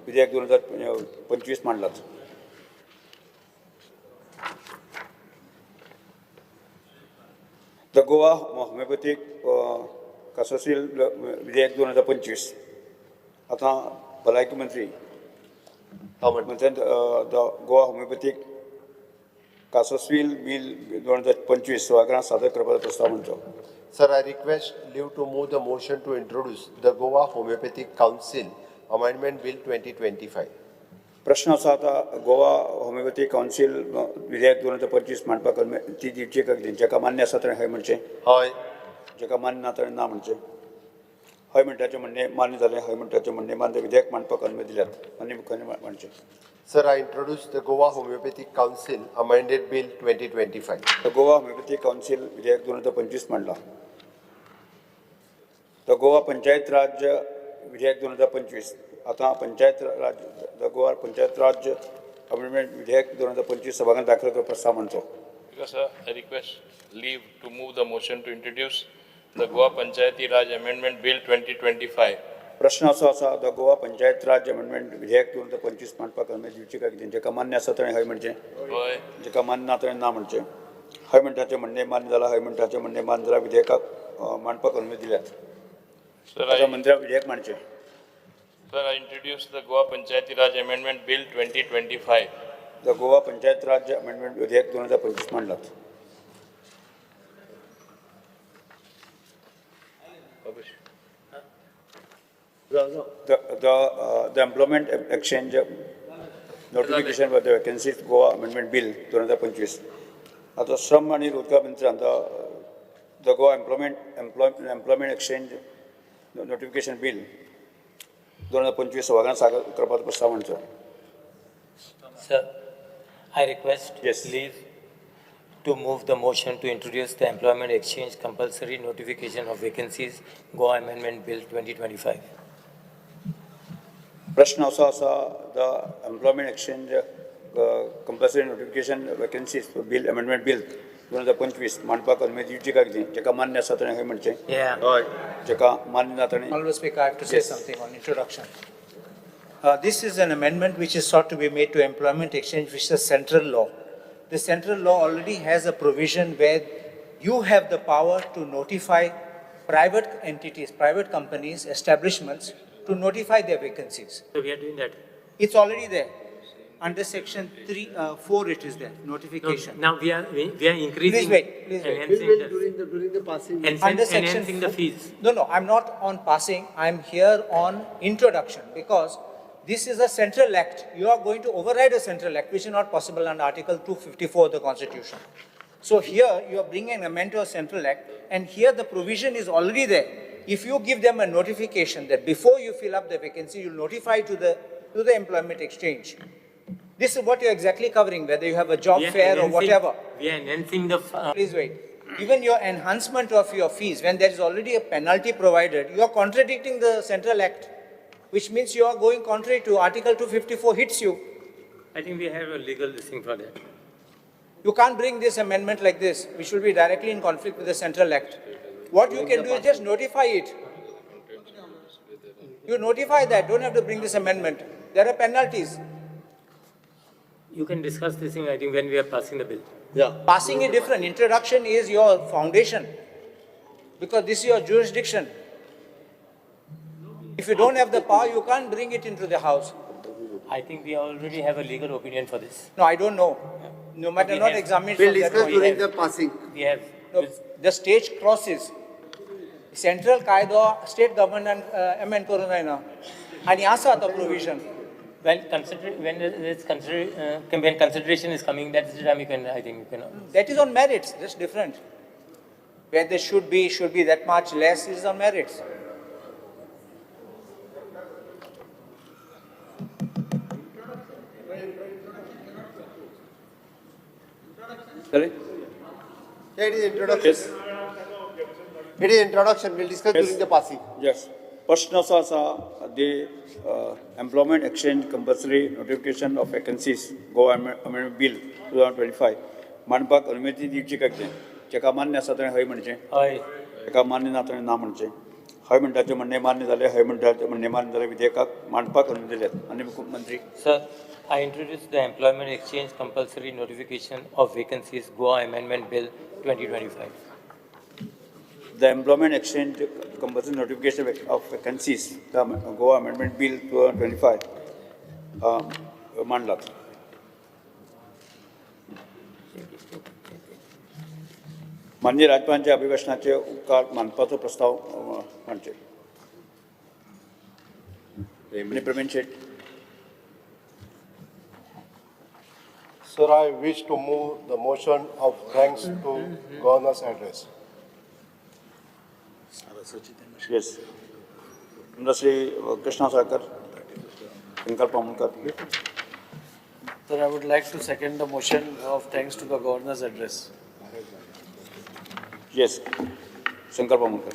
विधेयक 2025 मांडलात. द गोवा होमिओपॅथीक कासोसील विधेयक 2025 आता भलायकी मंत्री म्हणतात द गोवा होमिओपॅथीक कासोसील बिल 2025 सभागृहात सादर करपाचो प्रस्ताव म्हणचो. Sir, I request leave to move the motion to introduce the Goa Homeopathic Council Amendment Bill 2025. प्रश्न असा आता गोवा होमिओपॅथी काउन्सिल विधेयक 2025 मांडपाक ती दिवची काय कितें जेका मान्य आसा ताणें हय म्हणचें Hoy. जेका मान्य ना ताणें ना म्हणचें. हय म्हणटाचें म्हणणें मान्य जालें हय म्हणटाचें म्हणणें मान्य विधेयक मांडपाक अनुमती दिल्यात मान्य मुख्यमंत्री म्हणचें. Sir, I introduce the Goa Homeopathic Council Amended Bill 2025. The Goa homeopathy council विधेयक 2025 मांडला. द गोवा पंचायत राज विधेयक 2025 आता पंचायत राज द गोवा पंचायत राज अमेंडमेंट विधेयक 2025 सभागृहात दाखल करपाचो प्रस्ताव मांडचो. Because I request leave to move the motion to introduce the Goa Panchayati Raj Amendment Bill 2025. प्रश्न असो आसा द गोवा पंचायत राज अमेंडमेंट विधेयक 2025 मांडपाक अनुमती दिवची काय कितें जेका मान्य आसा ताणें हय म्हणचें Hoy. जेका मान्य ना ताणें ना म्हणचें. हय म्हणटाचें म्हणणें मान्य जालां हय म्हणटाचें म्हणणें मान्य जालां विधेयकाक मांडपाक अनुमती दिल्यात. Sir, आता मंत्र्या विधेयक मांडचें. I introduce the Goa Panchayati Raj Amendment Bill 2025. The Goa panchayat Raj amendment विधेयक 2025 मांडलात. The employment exchange notification for the vacancies Goa Amendment Bill 2025. आता श्रम आणि रोजगार मंत्र्यान the Goa employment exchange notification bell 2025 सभागृहात सादर करपाचो प्रस्ताव मांडचो. Sir, I request Yes. leave to move the motion to introduce the Employment Exchange Compulsory Notification of Vacancies Goa Amendment Bill 2025. प्रश्न असो आसा the employment exchange compulsory notification vacancies bill amendment bill 2025 मांडपाक अनुमती दिवची काय कितें जेका मान्य आसा ताणें हय म्हणचें Yeah. हय जेका मान्य ना ताणें. Honorable Speaker, I have to say Yes. something on introduction. This is an amendment which is sought to be made to employment exchange, which is a central law. The central law already has a provision where you have the power to notify private entities, private companies, establishments to notify their vacancies. So we are doing that. It's already there. Under section 4 it is there, No, notification. now we are increasing. Please wait, please wait. Enhancing the Under section enhancing the fees. No, I'm not on passing, I'm here on introduction, because this is a central act. You are going to override a central act, which is not possible under Article 254 of the Constitution. So here, you are bringing an amendment to a central act, and here the provision is already there. If you give them a notification that before you fill up the vacancy, you notify to the employment exchange. This is what you're exactly covering, whether you have a job We are fair or enhancing- whatever. We are enhancing the. Please wait. Even your enhancement of your fees, when there is already a penalty provided, you are contradicting the central act, which means you are going contrary to Article 254 hits you. I think we have a legal listing for that. You can't bring this amendment like this, which will be directly in conflict with the central act. What you can do is just notify it. You notify that, don't have to bring this amendment. There are penalties. You can discuss this thing, I think, when we are passing the bill. Passing is different. Introduction is your foundation, because this is your jurisdiction. If you don't have the power, you can't bring it into the house. I think we already have a legal opinion for this. No, I don't know. No matter, We not have- examined We'll from that discuss point. during the passing. We have. No, the stage crosses. Central कायदो state government amend करून जायना. आणि आसा आता provision. When consideration is coming, that's the time you can, I think you can. That is on merits, that's different. where they should be that much less is on merits. Sorry? It is introduction. Yes. It is introduction. We'll discuss during the passing. Yes. प्रश्न असो आसा the employment exchange compulsory notification of vacancies Goa amendment bill 2025 मांडपाक अनुमती दिवची काय कितें जेका मान्य आसा ताणें हय म्हणचें Aye. जेका मान्य ना ताणें ना म्हणचें हय म्हणटाचें म्हणणें मान्य जालें हय म्हणटाचें म्हणणें मान्य जालें विधेयकाक मांडपाक अनुमती दिल्यात मान्य मुख्यमंत्री Sir, I introduce the Employment Exchange Compulsory Notification of Vacancies Goa Amendment Bill 2025. The employment exchange compulsory notification of vacancies, the Goa Amendment Bill 2025 मांडलात. माननीय राज्यपालांच्या अभिभाषणाचे उपकार मानपाचो प्रस्ताव मांडचे. प्रवीण शेट. Sir, I wish to move the motion of thanks to Governor's address. Yes. Shri Krishna Sarkar, Shankar Pamunkar. Sir, I would like to second the motion of thanks to the governor's address. Yes. Shankar Pamunkar.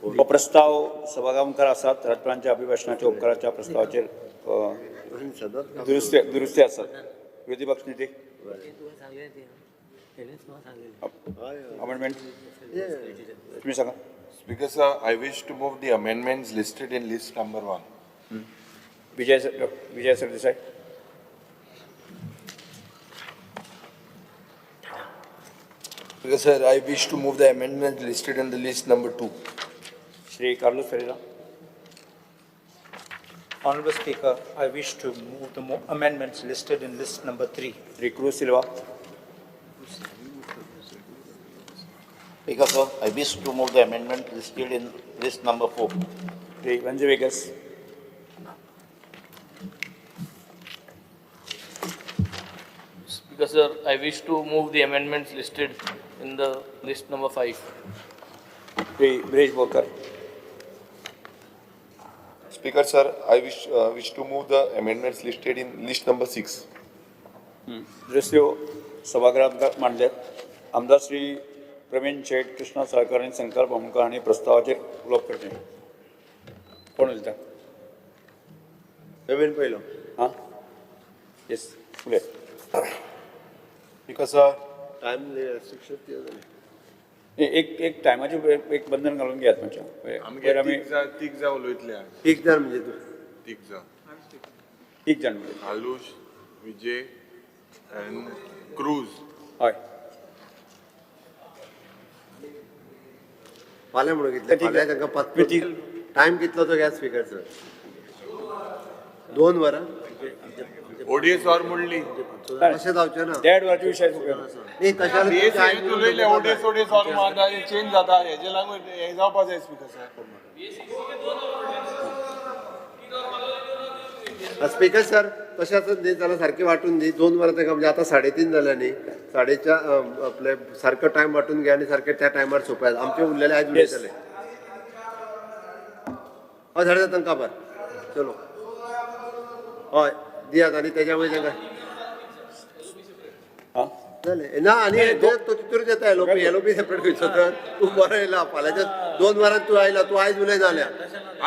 हो प्रस्ताव सभागृहामुखार आसात. राज्यपालांच्या अभिभाषणाच्या उपकाराच्या प्रस्तावाचेर दुरुस्ती आसात. विरोधी पक्ष नेते amendment. तुम्ही सांगा. Speaker sir, I wish to move the amendments listed in list number 1. Vijay Sardesai. Speaker sir, I wish to move the amendment listed in the list number 2. Shri Carlos Ferreira. Honorable Speaker, I wish to move the amendments listed in list number 3. Shri cruise Silva. Speaker, sir, I wish to move the amendment listed in list number 4. Shri Venzy Viegas. Speaker sir, I wish to move the amendments listed in the list number 5. Shri Braz Borkar. Speaker sir, I wish to move the amendments listed in list number 6. दुरुस्त्यो सभागृहात मांडल्यात. आमदार श्री प्रवीण शेट, कृष्णा साळकर आणि शंकर पामुणकर हांणी प्रस्तावाचेर उलोवप करचें. कोण उलयता? प्रवीण पयलो. हां येस उलय. Because sir, time restriction is एक टायमाचे एक बंधन घालून घेयात मातशें. आमगे तीग जां उलयतले. ठीक जाण म्हणजे तू. तीग जां. एक जाण उलय. Alush, Vijay and Cruz. हय. फाल्यां म्हणून कितले फाल्यां तांकां पत्तो टायम कितलो तो गॅस स्पीकर सर 2 वरां ODS और म्हणली. तशें जावचें ना. 1.5 वरांचे विशय न्ही तशें उलयले ODS और मारता चेंज जाता हेजे लागून हे जावपा जाय स्पीकर सर. स्पीकर सर तशें आसत न्ही जाल्यार सारकें वांटून दी 2 वरां ताका म्हणजे आतां 3:30 जाल्या न्ही 4:30 आपले सारको टायम वांटून घे आनी सारके त्या टायमार सोंपयात. आमचे उरलेले आयज उलयतले. हय धाडटा तांकां बर. चलो हय दियात आनी तेज्या वयर तांकां जालें ना आनी तो तितूरच येता एलोपी सेपरेट खंयचो तर तूं बरो येयला फाल्यांच्या 2 वरांत तूं आयला तूं आयज उलय जाल्या.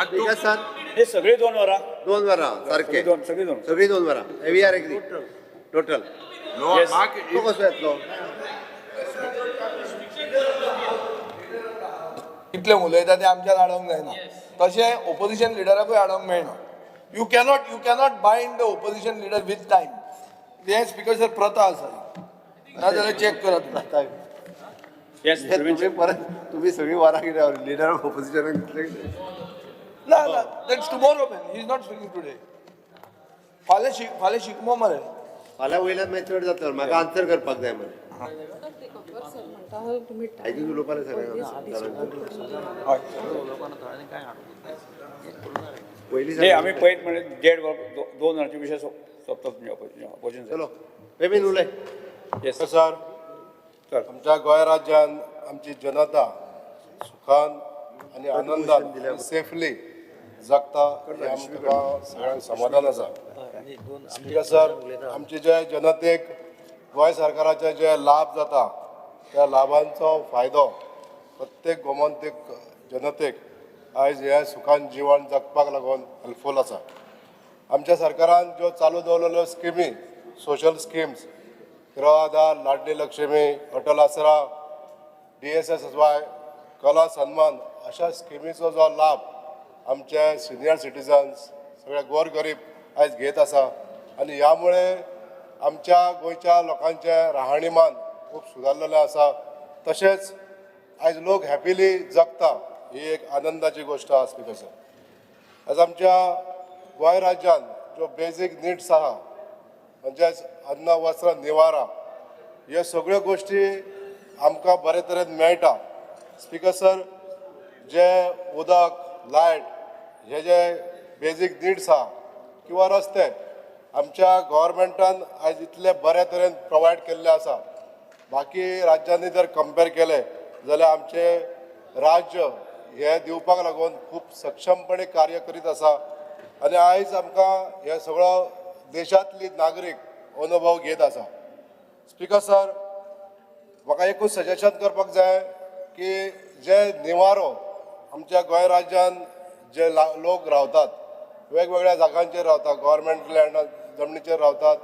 स्पीकर सर हे सगळे 2 वरां. 2 वरां सारके सगळी 2 वरां we are agree total. No mark तो कसो येतलो? कितले उलयता ते आमच्यात हाडूंक जायना. तशें ओपोजिशन लिडराकूय हाडूंक मेळना. You cannot bind the opposition leader with time. हे स्पीकर सर प्रथा आसा नाजाल्यार चॅक करात. येस तुम्ही परत तुम्ही सगळी वरां कितें लिडर ऑफ ओपोजिशनाक घेतले? ना that's tomorrow man. He is not speaking today. फाल्यां शिकमो मरे. फाल्यां वयल्यान मागीर चड जातलो. म्हाका आन्सर करपाक जाय मरे. आयजूच उलोवपाक नाही आम्ही पळयत म्हणजे 1.5 वर 2 वरांचे विशय सोंपतात म्हणजे ऑपोजिशन. चलो पेमेंट उलय. येस सर सर आमच्या गोंय राज्यान आमची जनता सुखान आणि आनंदान सेफली जगता हे आमकां सगळ्यांक समाधान आसा. स्पीकर सर आमचे जे जनतेक गोंय सरकाराचे जे लाभ जाता त्या लाभांचो फायदो प्रत्येक गोमंतक जनतेक आयज हे सुखान जिवन जगपाक लागून हेल्पफूल आसा. आमच्या सरकारान ज्यो चालू दवरलेल्यो स्किमी सोशल स्किम्स गृह आधार, लाडली लक्ष्मी, अटल आसरा, DSSY, कला सन्मान अशा स्किमीचो जो लाभ आमचे सिनियर सिटीजन्स सगळे गोरगरीब आयज घेत आसा आनी ह्यामुळे आमच्या गोंयच्या लोकांचें राहणीमान खूब सुदारलेलें आसा. तशेंच आयज लोक हॅपिली जगता ही एक आनंदाची गोश्ट आसा. स्पीकर सर आयज आमच्या गोंय राज्यान ज्यो बेजीक निड्स आहा म्हणजेच अन्न वस्त्र निवारा ह्यो सगळ्यो गोश्टी आमकां बरे तरेन मेळटा. स्पीकर सर जे उदक लायट हे जे बेजीक निड्स आहा किंवा रस्ते आमच्या गव्हर्मेंटान आयज इतले बऱ्या तरेन प्रोवायड केल्ले आसा. बाकी राज्यांनी जर कंपेर केले जाल्यार आमचे राज्य हे दिवपाक लागून खूब सक्षमपणे कार्य करीत आसा आनी आयज आमकां हे सगळो देशांतली नागरीक अनुभव घेत आसा. स्पीकर सर म्हाका एकूच सजेशन करपाक जाय की जे निवारो आमच्या गोंय राज्यान जे लोक रावतात वेगवेगळ्या जागांचेर रावतात, गव्हर्मेंट लँड जमनीचेर रावतात,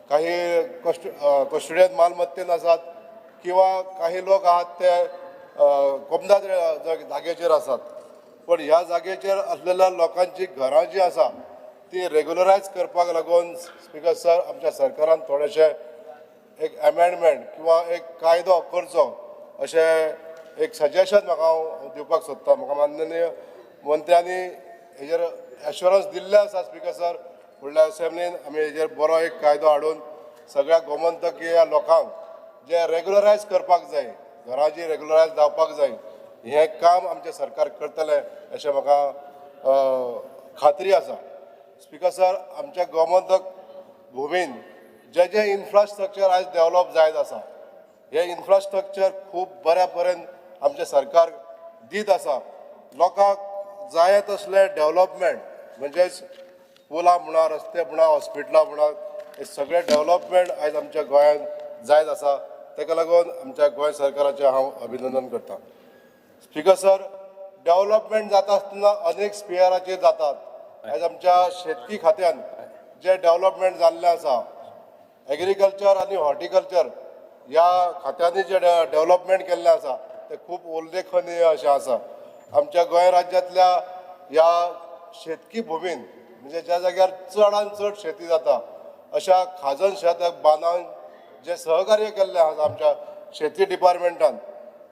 काही कस्टोडियन मालमत्तेन आसात किंवा काही लोक आहात ते कोमदाद जागेचेर आसात. पण ह्या जागेचेर असलेल्या लोकांची घरां जी आसा ती रेग्युलरायज करपाक लागून स्पीकर सर आमच्या सरकारान थोडेशे एक अमेंडमेंट किंवा एक कायदो करचो अशें एक सजेशन म्हाका हांव दिवपाक सोदतां. म्हाका माननीय मंत्र्यांनी हेजेर एश्युरन्स दिल्ले आसा. स्पीकर सर फुडल्या असेंब्लीन आमी हेजेर बरो एक कायदो हाडून सगळ्या गोमंतकीय लोकांक जे रेग्युलरायज करपाक जाय, घरां जी रेग्युलरायज जावपाक जाय हें काम आमचें सरकार करतलें अशें म्हाका खात्री आसा. स्पीकर सर आमच्या गोमंतक भुमीन जे जे इन्फ्रास्ट्रक्चर आयज डेवलप जायत आसा हे इन्फ्रास्ट्रक्चर खूब बऱ्या परेन आमचें सरकार दीत आसा. लोकांक जाय तसले डेवलपमेंट म्हणजेच पुलां म्हणा, रस्ते म्हणा, हॉस्पिटलां म्हणा हे सगळे डेवलपमेंट आयज आमच्या गोंयांत जायत आसा. ताका लागून आमच्या गोंय सरकाराचें हांव अभिनंदन करतां. स्पीकर सर डेवलपमेंट जाता आसतना अनेक स्पियराचेर जातात. आयज आमच्या शेतकी खात्यान जे डेवलपमेंट जाल्लें आसा एग्रीकल्चर आनी हॉर्टिकल्चर ह्या खात्यांनी जे डेवलपमेंट केल्लें आसा तें खूब उल्लेखनीय अशें आसा. आमच्या गोंय राज्यांतल्या ह्या शेतकी भुमीन म्हणजे ज्या जाग्यार चडांत चड शेती जाता अशा खाजन शेताक बांदावन जे सहकार्य केल्लें आसा आमच्या शेती डिपार्टमेंटान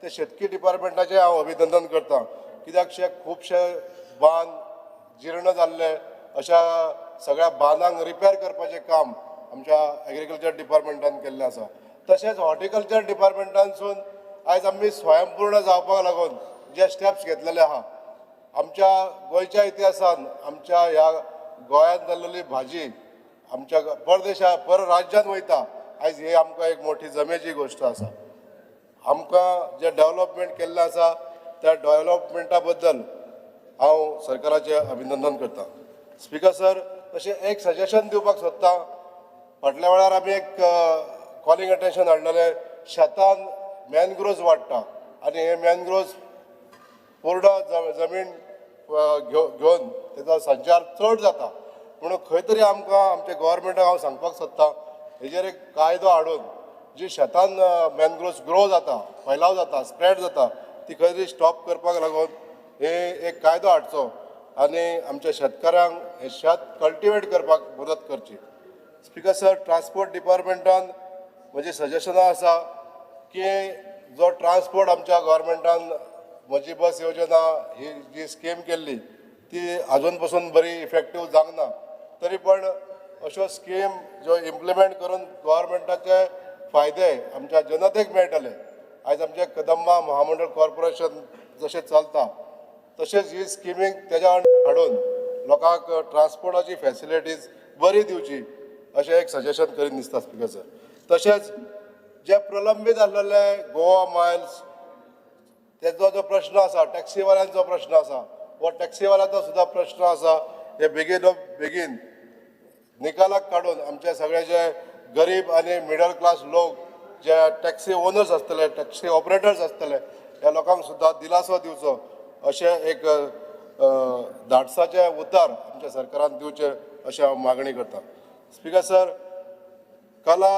ते शेतकी डिपार्टमेंटाचें हांव अभिनंदन करतां. कित्याक खुबशे बांद जीर्ण जाल्ले अशा सगळ्या बांदांक रिपेर करपाचें काम आमच्या एग्रीकल्चर डिपार्टमेंटान केल्लें आसा. तशेंच हॉर्टिकल्चर डिपार्टमेंटानसून आयज आमी स्वयंपूर्ण जावपाक लागून जे स्टेप्स घेतलेले आहा आमच्या गोंयच्या इतिहासान आमच्या ह्या गोंयांत जाल्लेली भाजी आमच्या पर राज्यांत वयता आयज ही आमकां एक मोठी जमेची गोश्ट आसा. आमकां जे डेवलपमेंट केल्लें आसा त्या डेवलपमेंटा बद्दल हांव सरकाराचें अभिनंदन करतां. स्पीकर सर तशें एक सजेशन दिवपाक सोदतां. फाटल्या वेळार आमी एक कॉलिंग अटेन्शन हाडलेलें शेतान मॅनग्रोव्ज वाडटा आनी हे मॅनग्रोव्ज पूर्ण जमीन घेवन तेचो संचार चड जाता. म्हणून खंय तरी आमकां आमच्या गव्हर्मेंटाक हांव सांगपाक सोदतां हेजेर एक कायदो हाडून जी शेतान मॅनग्रोव्ज ग्रो जाता, फैलाव जाता, स्प्रेड जाता ती खंय तरी स्टॉप करपाक लागून हे एक कायदो हाडचो आनी आमच्या शेतकाऱ्यांक हे शेत कल्टिवेट करपाक मदत करची. स्पीकर सर ट्रान्सपोर्ट डिपार्टमेंटान म्हजी सजेशनां आसा की जो ट्रान्सपोर्ट आमच्या गव्हर्मेंटान म्हजी बस योजना ही जी स्कीम केल्ली ती आजून पासून बरी इफेक्टीव जावंक ना. तरी पण अश्यो स्कीम ज्यो इम्प्लिमेंट करून गव्हर्मेंटाचे फायदे आमच्या जनतेक मेळटले. आयज आमचे कदंबा महामंडळ कॉर्पोरेशन जशें चलता तशेंच ही स्किमीक तेज्या हाडून लोकांक ट्रान्सपोर्टाची फॅसिलिटीज बरी दिवची अशें एक सजेशन करीन दिसता. स्पीकर सर तशेंच जे प्रलंबीत आसलेले गोवा मायल्स तेचो जो प्रश्न आसा टॅक्सीवाल्यांचो प्रश्न आसा हो टॅक्सीवाल्याचो सुद्दां प्रश्न आसा हे बेगीन निकालाक काडून आमचे सगळे जे गरीब आनी मिडल क्लास लोक जे टॅक्सी ओनर्स आसतले टॅक्सी ऑपरेटर्स आसतले ह्या लोकांक सुद्दां दिलासो दिवचो अशें एक धाडसाचें उतर आमच्या सरकारान दिवचें अशें हांव मागणी करतां. स्पिकर सर, कला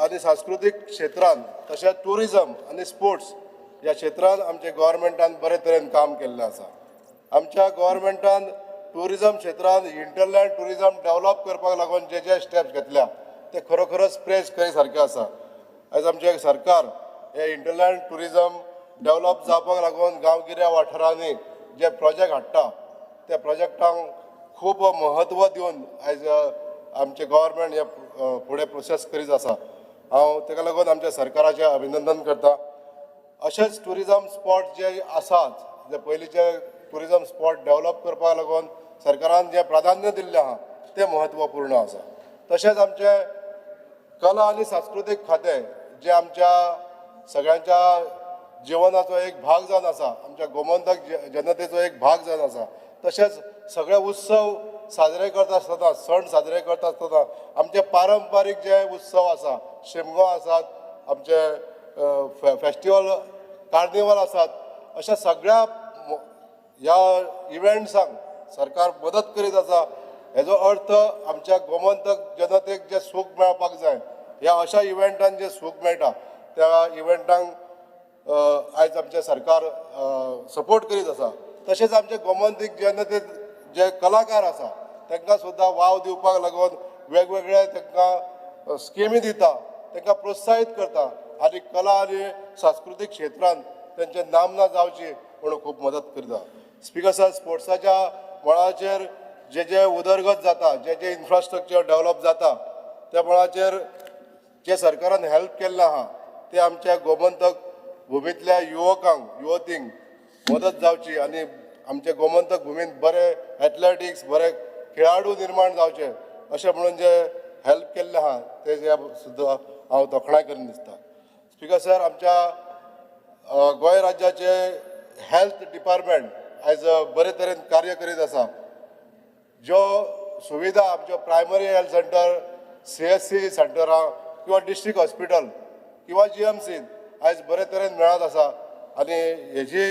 आनी सांस्कृतीक क्षेत्रांत तशेंच टुरिजम आनी स्पोर्ट्स ह्या क्षेत्रांत आमच्या गोव्हर्मेंटान बरे तरेन काम केल्लें आसा. आमच्या गोव्हर्मेंटान टुरिजम क्षेत्रांत इंटरलँड टुरिजम डेव्हलप करपाक लागून जे स्टेप्स घेतल्या ते खरोखरच प्रेज करी सारकें आसा. आयज आमचें सरकार हे इंटरलँड टुरिजम डेव्हलप जावपाक लागून गांवगिऱ्या वाठारांनी जे प्रोजेक्ट हाडटा त्या प्रोजेक्टांक खूब महत्व दिवन आयज आमचे गोव्हर्मेंट हे फुडें प्रोसेस करीत आसा. हांव ताका लागून आमच्या सरकाराचें अभिनंदन करतां. अशेंच टुरिजम स्पॉट जे आसात जे पयलींचे टुरिजम स्पॉट डेव्हलप करपाक लागून सरकारान जें प्राधान्य दिल्लें आहा तें म्हत्वपूर्ण आसा. तशेंच आमचे कला आनी सांस्कृतीक खातें जे आमच्या सगळ्यांच्या जिवनाचो एक भाग जावन आसा, आमच्या गोमंतक जनतेचो एक भाग जावन आसा. तशेंच सगळे उत्सव साजरे करता आसतना सण साजरे करता आसतना आमचे पारंपारीक जे उत्सव आसा शिमगो आसात आमचे फेस्टिवल कार्निवल आसात अशा सगळ्या ह्या इव्हेंट्सांक सरकार मदत करीत आसा. हेजो अर्थ आमच्या गोमंतक जनतेक जे सूख मेळपाक जाय ह्या अशा इव्हेंटांक जे सूख मेळटा त्या इव्हेंटांक आयज आमचें सरकार सपोर्ट करीत आसा. तशेंच आमचे गोमंतक जनतेक जे कलाकार आसा तांकां सुद्दां वाव दिवपाक लागून वेगवेगळे तांकां स्किमी दिता, तांकां प्रोत्साहीत करता आनी कला आनी सांस्कृतीक क्षेत्रांत तेंचे नामना जावची म्हणून खूब मदत करता. स्पिकर सर, स्पोर्ट्साच्या मळाचेर जे उदरगत जाता जे इन्फ्रास्ट्रक्चर डेव्हलप जाता त्या मळाचेर जे सरकारान हेल्प केल्लें आहा ते आमच्या गोमंतक भुमींतल्या युवतींक मदत जावची आनी आमचे गोमंतक भुमींत बरे एथलेटिक्स बरे खेळाडू निर्माण जावचे अशें म्हणून जे हेल्प केल्लें आहा ते सुद्दां हांव तोखणाय करून दिसता. स्पिकर सर, आमच्या गोंय राज्याचे हेल्थ डिपार्टमेंट आयज बरे तरेन कार्य करीत आसा. ज्यो सुविधा आमच्यो प्रायमरी हेल्थ सेंटर CSC सेंटरां किंवा डिस्ट्रिक्ट हॉस्पिटल किंवा GMC आयज बरे तरेन मेळत आसा आनी हेजी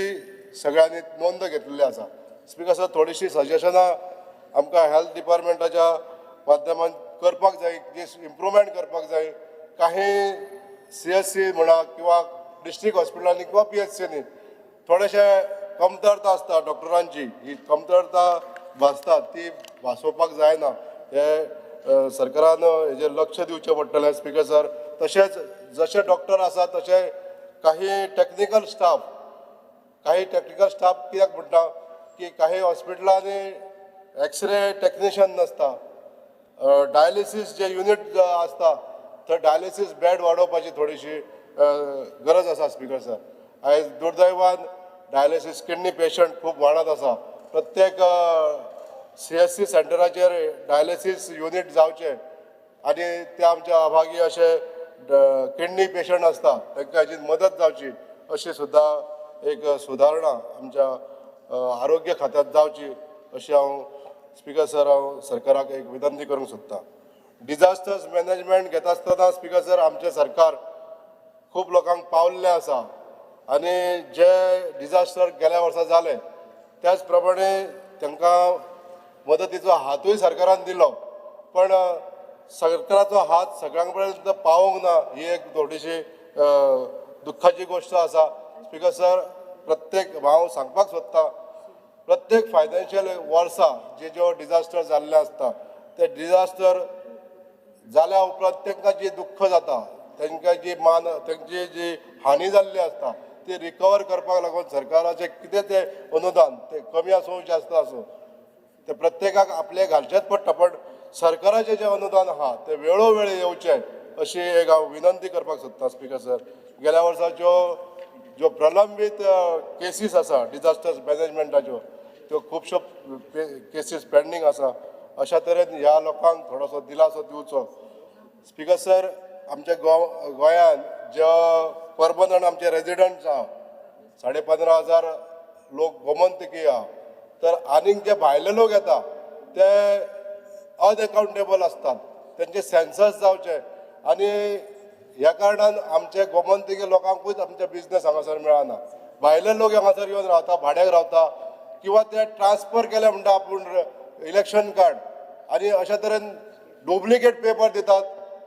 सगळ्यांनी नोंद घेतलेली आसा. स्पिकर सर, थोडीशीं सजेशनां आमकां हेल्थ डिपार्टमेंटाच्या माध्यमान करपाक जाय, जी इम्प्रुवमेंट करपाक जाय. काही CSC म्हणा किंवा डिस्ट्रिक्ट हॉस्पिटलांनी किंवा PHCनी थोडेशे कमतरता आसता डॉक्टरांची, ही कमतरता भासता ती भासोवपाक जायना. हे सरकारान हेजेर लक्ष दिवचें पडटलें. स्पिकर सर, तशेंच जशे डॉक्टर आसा तशे काही टेक्निकल स्टाफ कित्याक म्हणटा की काही हॉस्पिटलांनी एक्सरे टेक्निशियन नसता, डायलिसीस जे युनिट आसता थंय डायलिसीस बेड वाडोवपाची थोडीशी गरज आसा. स्पिकर सर, आयज दुर्दैवान डायलिसीस किडनी पेशंट खूब वाडत आसा. प्रत्येक CSC सेंटराचेर डायलिसीस युनिट जावचे आनी ते आमच्या अभागी अशे किडनी पेशंट आसता तांकां हेची मदत जावची अशी सुद्दां एक सुदारणा आमच्या आरोग्य खात्यांत जावची अशी हांव स्पिकर सर हांव सरकाराक एक विनंती करूंक सोदतां. डिजास्टर्स मॅनेजमेंट घेता आसतना स्पिकर सर आमचें सरकार खूब लोकांक पावल्लें आसा आनी जे डिजास्टर गेल्या वर्सा जाले त्याच प्रमाणे तांकां मदतीचो हातूय सरकारान दिलो, पण सरकाराचो हात सगळ्यां पर्यंत पावोंक ना ही एक थोडीशी दुख्खाची गोश्ट आसा. स्पिकर सर, हांव सांगपाक सोदतां प्रत्येक फायनान्शियल वर्सा ज्यो डिजास्टर जाल्ले आसता ते डिजास्टर जाल्या उपरांत तांकां जी दुख्ख जाता तांकां तांची जी हानी जाल्ली आसता ती रिकवर करपाक लागून सरकाराचें कितें तें अनुदान तें कमी आसूं जास्त आसूं ते प्रत्येकाक आपले घालचेच पडटा, पण सरकाराचें जें अनुदान आहा तें वेळोवेळी येवचें अशी एक हांव विनंती करपाक सोदतां. स्पिकर सर, गेल्या वर्साच्यो ज्यो प्रलंबीत केसीस आसा डिजास्टर्स मॅनेजमेंटाच्यो त्यो खुबश्यो केसीस पेंडींग आसा. अशा तरेन ह्या लोकांक थोडोसो दिलासो दिवचो. स्पिकर सर, आमच्या गोंयान जे परमनंट आमचे रेजिडंट्स आहा 15,500 लोक गोमंतकी आहा, तर आनीक जे भायले लोक येता ते अनएकाउंटेबल असतात, त्यांचे सेन्सस जावचे आणि ह्या कारणान आमचे गोमंतकी लोकांकूच आमचे बिझनेस हांगासर मेळना. भायले लोक हांगासर येवन रावता, भाड्याक रावता किंवा ते ट्रान्सफर केले म्हणटा आपूण इलेक्शन कार्ड आणि अशा तरेन डुप्लिकेट पेपर दितात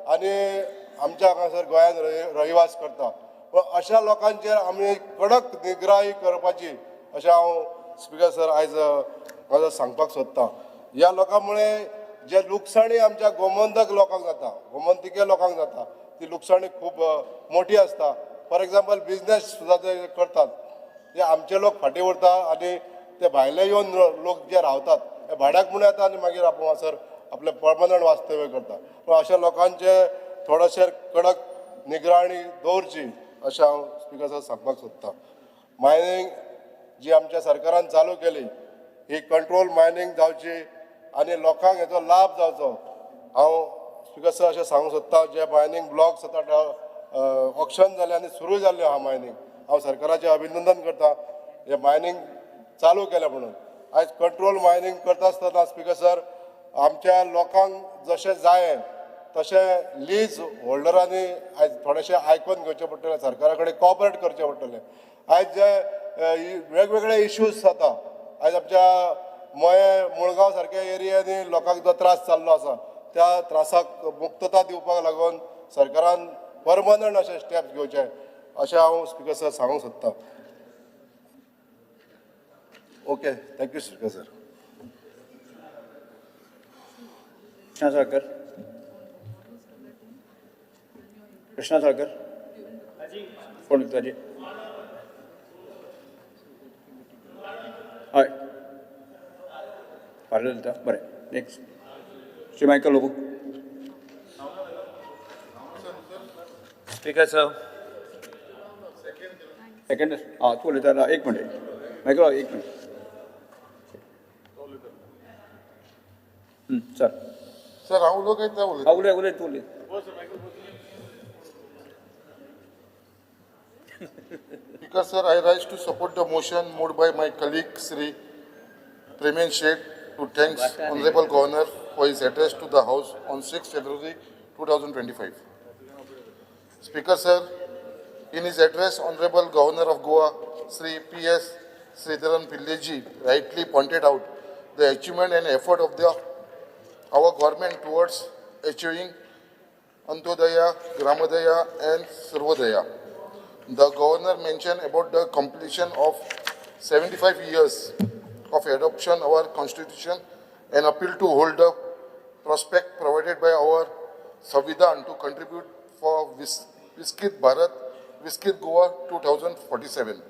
आणि आमच्या हांगासर गोंयांत रहिवास करता. पण अशा लोकांचेर आमी कडक निगराही करपाची अशें हांव स्पिकर सर आयज म्हाका सांगपाक सोदतां. ह्या लोकांमुळे जे लुकसाणी आमच्या गोमंतक लोकांक जाता, गोमंतकी लोकांक जाता, ती लुकसाणी खूब मोठी आसता. फॉर एक्झाम्पल बिझनेस सुद्दां ते करतात, ते आमचे लोक फाटीं उरता आणि ते भायले येवन लोक जे रावतात ते भाड्याक म्हूण येता आनी मागीर आपूण हांगासर आपले परमनंट वास्तव्य करता. पण अशा लोकांचे थोडेशे कडक निगराणी दवरची अशें हांव स्पिकर सर सांगपाक सोदतां. मायनींग जी आमच्या सरकारान चालू केली ही कंट्रोल मायनींग जावची आणि लोकांक हेचो लाभ जावचो. हांव स्पिकर सर अशें सांगूंक सोदतां, जे मायनींग ब्लॉक्स आतां ऑक्शन जाले आनी सुरू जाल्ले आहा मायनींग, हांव सरकाराचें अभिनंदन करतां हे मायनींग चालू केलें म्हणून. आयज कंट्रोल मायनींग करता आसतना स्पिकर सर आमच्या लोकांक जशें जाय तशें लीज होल्डरांनी आयज थोडेशें आयकून घेवचें पडटलें, सरकारा कडेन कॉपरेट करचें पडटलें. आयज जे वेगवेगळे इश्यूज जाता, आयज आमच्या मये मुळगांव सारक्या एरियांनी लोकांक जो त्रास चाललो आसा त्या त्रासाक मुक्तता दिवपाक लागून सरकारान परमनंट अशे स्टेप्स घेवचे अशें हांव स्पिकर सर सांगूंक सोदतां. Okay, thank you speaker sir. Krishna Salkar. Krishna Salkar कोण ताजी हय फाल्यां दिता. बरें, next Shri Michael Lobo. Speaker, sir. Second हां तूं उलयता. एक मिनट मायकल, एक मिनट. सर सर हांव उलयतां उलय उलय तूं उलय. Speaker sir, I rise to support the motion moved by my colleague Sri Premen Sheth to thank Honorable Governor for his address to the House on 6 February 2025. Speaker sir, in his address, Honorable Governor of Goa, Sri P.S. Sridharan Pilleji, rightly pointed out the achievement and effort of our government towards achieving Antyodaya, Gramadaya and Sarvodaya. The governor mentioned about the completion of 75 years of adoption of our constitution and appeal to hold the prospect provided by our Samvidhan to contribute for Viksit Bharat, Viksit Goa 2047.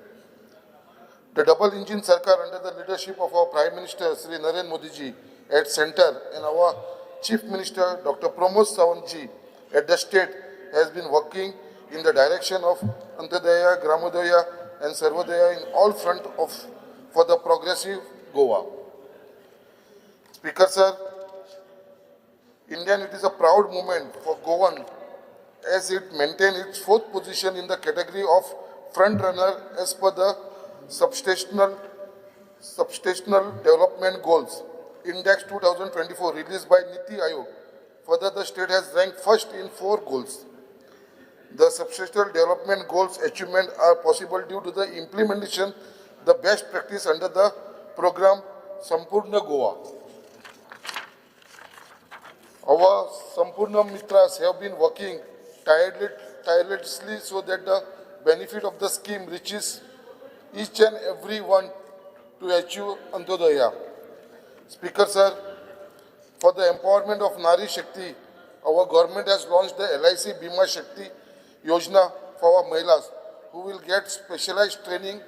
The double engine Sarkar under the leadership of our Prime Minister Sri Narendra Modi ji at center and our Chief Minister Dr. Pramod Sawant ji at the state has been working in the direction of Antyodaya, Gramadaya and Sarvodaya in all front of for the progressive Goa. Speaker sir, Indian, it is a proud moment for Goan as it maintained its fourth position in the category of front runner as per the substational development goals index 2024 released by Niti Aayog. Further, the state has ranked first in 4 goals. The substantial development goals achievement are possible due to the implementation the best practice under the program Sampurna Goa. Our Sampurna Mitras have been working tirelessly so that the benefit of the scheme reaches each and every one to achieve Antyodaya. Speaker sir, for the empowerment of Nari Shakti, our government has launched the LIC Bima Shakti Yojana for our Mahilas who will get specialized training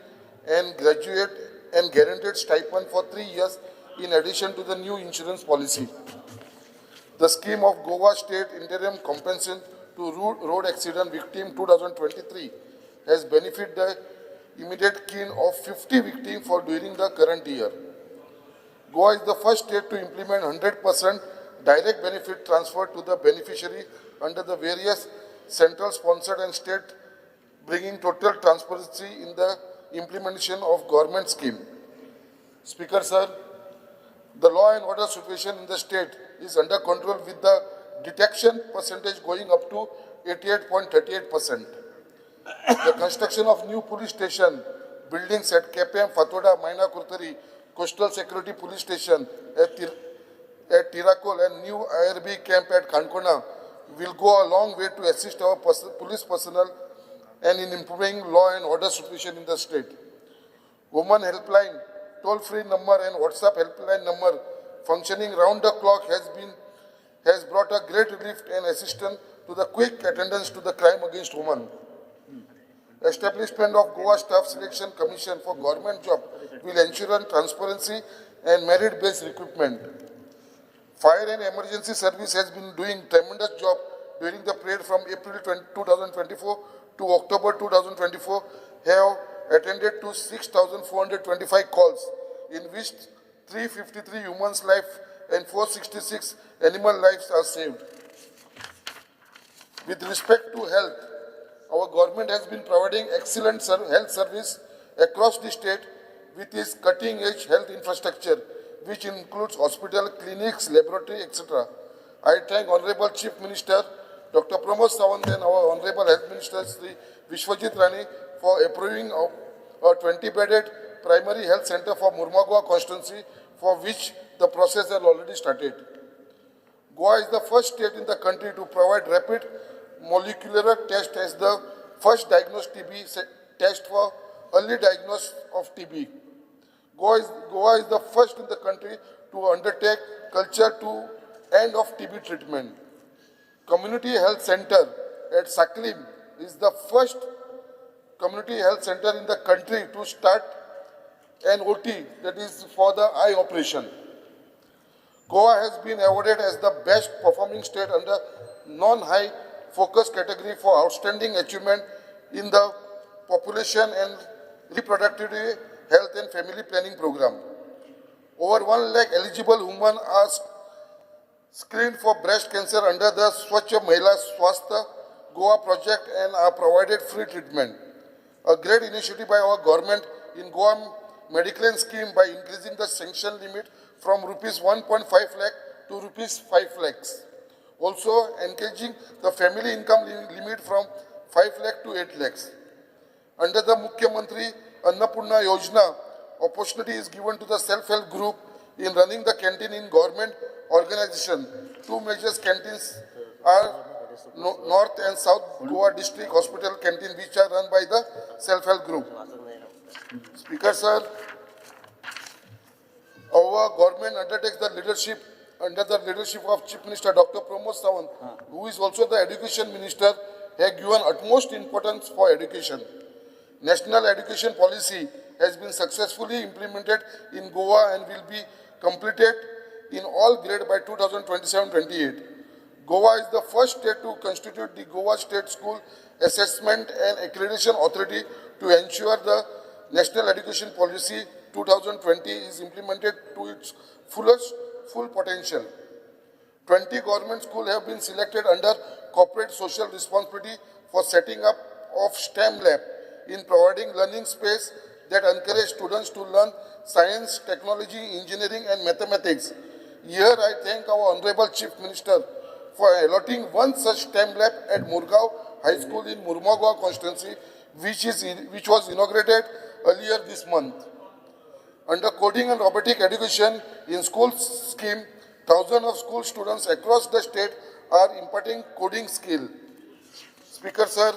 and graduate and guaranteed stipend for 3 years in addition to the new insurance policy. The scheme of Goa State Interim Compensation to Road Accident Victim 2023 has benefited the immediate kin of 50 victims for during the current year. Goa is the first state to implement 100% direct benefit transfer to the beneficiary under the various central sponsored and state, bringing total transparency in the implementation of government scheme. Speaker, sir, the law and order situation in the state is under control with the detection percentage going up to 88.38%. The construction of new police station buildings at KPM, Fatoda, Maina Kurtari, Coastal Security Police Station at Tirakol and new IRB camp at Kankona will go a long way to assist our police personnel and in improving law and order situation in the state. Women helpline, toll-free number and WhatsApp helpline number functioning round the clock has brought a great relief and assistance to the quick attendance to the crime against women. Establishment of Goa Staff Selection Commission for government job will ensure transparency and merit-based recruitment. Fire and emergency service has been doing tremendous job during the period from April 2024 to October 2024, have attended to 6,425 calls, in which 353 humans' life and 466 animal lives are saved. With respect to health, our government has been providing excellent health service across the state with its cutting-edge health infrastructure, which includes hospital, clinics, laboratory, etc. I thank Honorable Chief Minister Dr. Pramod Sawant and our Honorable Health Minister Sri Vishwajit Rani for approving a 20-bedded primary health center for Murmagua constituency, for which the process has already started. Goa is the first state in the country to provide rapid molecular test as the first diagnosed TB test for early diagnosis of TB. Goa is the first in the country to undertake culture to end of TB treatment. Community Health Center at Saklim is the first community health center in the country to start an OT, that is for the eye operation. Goa has been awarded as the best performing state under non-high focus category for outstanding achievement in the population and reproductive health and family planning program. Over 1 lakh eligible women are screened for breast cancer under the Swachh Mahila Swasthya Goa project and are provided free treatment. A great initiative by our government in Goa Mediclaim scheme by increasing the sanction limit from rupees 1.5 lakh to rupees 5 lakhs. Also engaging the family income limit from 5 lakh to 8 lakhs. Under the Mukhyamantri Annapurna Yojana, opportunity is given to the self-help group in running the canteen in government organization. Two major canteens are North and South Goa District Hospital canteen, which are run by the self-help group. Speaker, sir, our government undertakes the leadership under the leadership of Chief Minister Dr. Pramod Sawant, who is also the Education Minister, has given utmost importance for education. National education policy has been successfully implemented in Goa and will be completed in all grades by 2027-28. Goa is the first state to constitute the Goa State School Assessment and Accreditation Authority to ensure the National Education Policy 2020 is implemented to its full potential. 20 government schools have been selected under corporate social responsibility for setting up of STEM lab in providing learning space that encourage students to learn science, technology, engineering and mathematics. Here I thank our Honorable Chief Minister for allotting one such STEM lab at Murgaon High School in Murmagua constituency, which was inaugurated earlier this month. Under coding and robotic education in school scheme, thousands of school students across the state are imparting coding skill. Speaker, sir,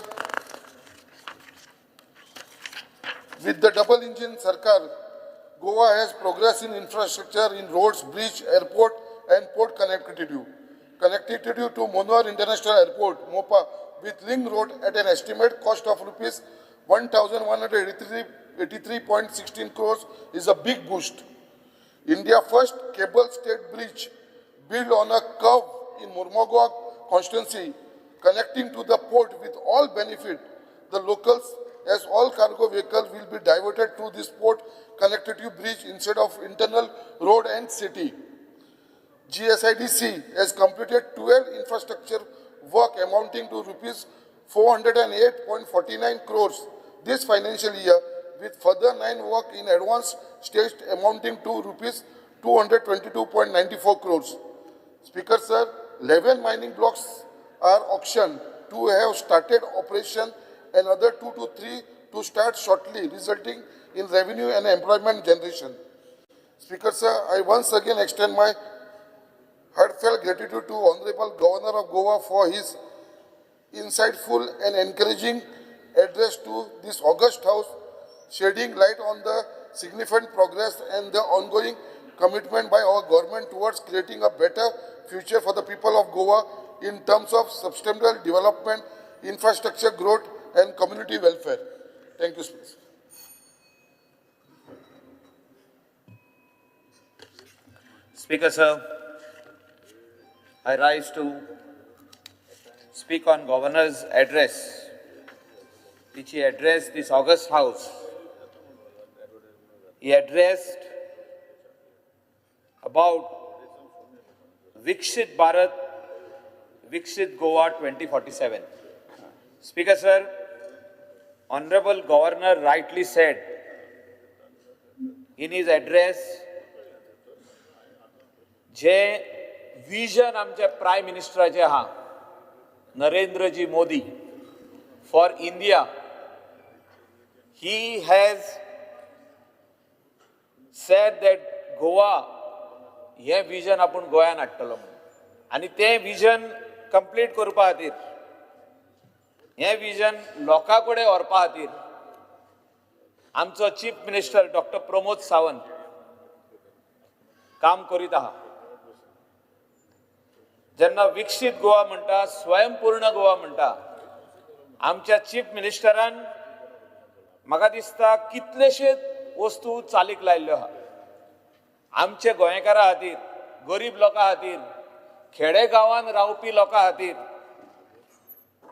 with the double engine Sarkar, Goa has progressed in infrastructure in roads, bridge, airport and port connectivity. Connectivity to Manohar International Airport, MOPA, with link road at an estimated cost of rupees 1,183.16 crores is a big boost. India first cable state bridge built on a curve in Murmagua constituency, connecting to the port with all benefit the locals, as all cargo vehicles will be diverted through this port connectivity bridge instead of internal road and city. GSIDC has completed 12 infrastructure work amounting to rupees 408.49 crores this financial year, with further 9 work in advanced stage amounting to rupees 222.94 crores. Speaker sir, 11 mining blocks are auctioned to have started operation, and other 2 to 3 to start shortly, resulting in revenue and employment generation. Speaker sir, I once again extend my heartfelt gratitude to Honorable Governor of Goa for his insightful and encouraging address to this august house, shedding light on the significant progress and the ongoing commitment by our government towards creating a better future for the people of Goa in terms of sustainable development, infrastructure growth, and community welfare. Thank you, Speaker. Speaker, sir, I rise to speak on Governor's address, which he addressed this August House. He addressed about Viksit Bharat, Viksit Goa 2047. Speaker, sir, Honorable Governor rightly said in his address, जे vision आमचे prime मिनिस्टराचे आहा Narendraji Modi for India, he has said that Goa हे vision आपण गोंयान हाडटलो आनी ते vision complete करपा खातीर, हे विजन लोकां कडेन व्हरपा खातीर आमचो chief minister doctor Pramod Sawant काम करीत आहा. जेन्ना विकसीत गोवा म्हणटा, स्वयंपूर्ण गोवा म्हणटा, आमच्या चीफ मिनिस्टरान म्हाका दिसता कितलेशेच वस्तू चालीक लायल्ल्यो आहा. आमचे गोंयकारां खातीर, गरीब लोकां खातीर, खेडेगांवांत रावपी लोकां खातीर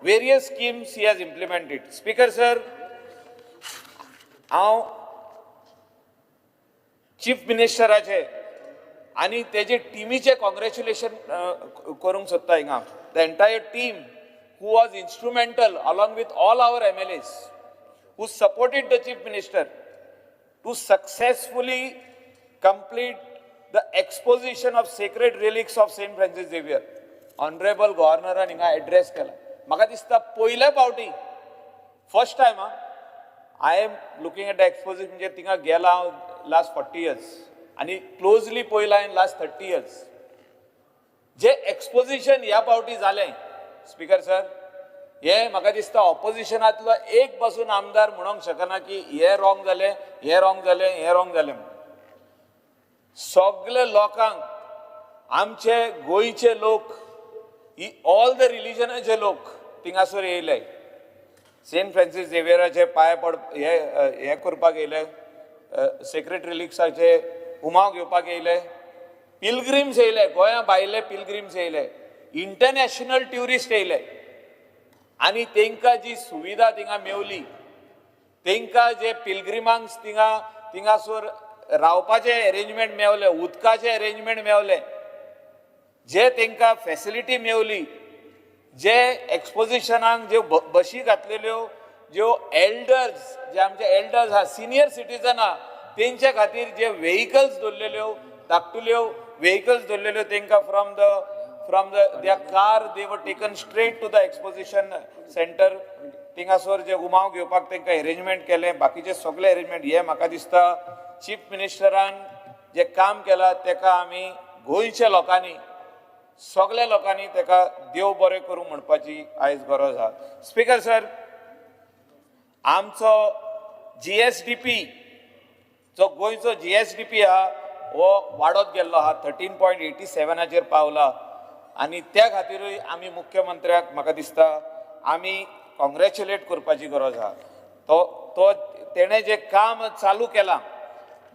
various schemes he has implemented. Speaker sir, हांव चीफ मिनिस्टराचे आणि तेजे टीमीचे कॉंग्रॅच्युलेशन करूंक सोदता हिंगा. The entire team who was instrumental along with all our MLAs who supported the chief minister to successfully complete the exposition of sacred relics of St. Francis Xavier. Honorable Governor हिंगा address केला. म्हाका दिसता पयले फावटी first time I am looking at the exposition, म्हणजे थिंगा गेला हांव लास्ट 40 years आणि क्लोजली पयला इन लास्ट 30 years. जे एक्सपोजिशन ह्या फावटी जालें स्पीकर सर, हे म्हाका दिसता ऑपोजिशनांतलो एक पासून आमदार म्हणूंक शकना की हे रॉंग जालें, हे रॉंग जालें, हे रॉंग जालें म्हणून. सगळे लोकांक, आमचे गोंयचे लोक, ऑल द रिलिजनाचे लोक थिंगासर येयले. सेंट फ्रांसीस झेवियराचे पांय पड हे करपाक येयले, सेक्रेट रिलिक्साचे उमाव घेवपाक येयले, पिलग्रिम्स येयले, गोंया भायले पिलग्रिम्स येयले, इंटरनॅशनल ट्युरिस्ट येयले, आनी तांकां जी सुविधा थिंगा मेवली, तांकां जे पिलग्रिमांक थिंगासर रावपाचे अरेंजमेंट मेवले, उदकाचे अरेंजमेंट मेवले, जे तांकां फॅसिलिटी मेवली, जे एक्सपोजिशनाक ज्यो बशी घातलेल्यो, ज्यो एल्डर्स, जे आमचे एल्डर्स आहा, सिनियर सिटीजन आहा, तेंच्या खातीर जे व्हेकल्स दवरलेल्यो, धाकटुल्यो व्हेकल्स दवरलेल्यो, तांकां from their car they were taken straight to the exposition center. थिंगासर जे उमाव घेवपाक तांकां अरेंजमेंट केलें, बाकीचे सगळे अरेंजमेंट, हे म्हाका दिसता चीफ मिनिस्टरान जे काम केलां तेका आमी गोंयच्या लोकांनी, सगळ्या लोकांनी तेका देव बरें करूं म्हणपाची आयज गरज आहा. स्पीकर सर, आमचो GSDP, जो गोंयचो GSDP आहा, हो वाडत गेल्लो आहा, 13.87 पावला, आनी त्या खातीरूय आमी मुख्यमंत्र्याक म्हाका दिसता आमी कॉंग्रॅच्युलेट करपाची गरज आहा. तो तेणें जे काम चालू केलां,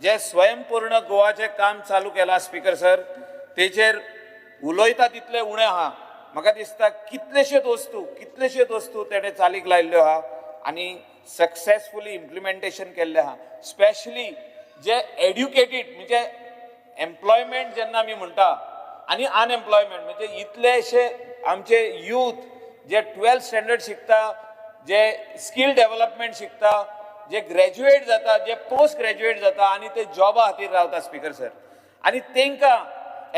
जे स्वयंपूर्ण गोवाचें काम चालू केलां स्पीकर सर, तेचेर उलोयता तितलें उणें आहा. म्हाका दिसता कितलेशेच वस्तू तेणें चालीक लायल्ल्यो आहा आनी सक्सेसफुली इम्प्लिमेंटेशन केल्लें आहा. स्पेशली जे एड्युकेटेड, म्हणजे एम्प्लॉयमेंट जेन्ना आमी म्हणटा, आनी अनएम्प्लॉयमेंट, म्हणजे इतलेशे आमचे यूथ जे 12th स्टँडर्ड शिकता, जे स्कील डेव्हलपमेंट शिकता, जे ग्रॅज्युएट जाता, जे पोस्ट ग्रॅज्युएट जाता आणि ते जॉबा खातीर रावता स्पीकर सर. आणि तांकां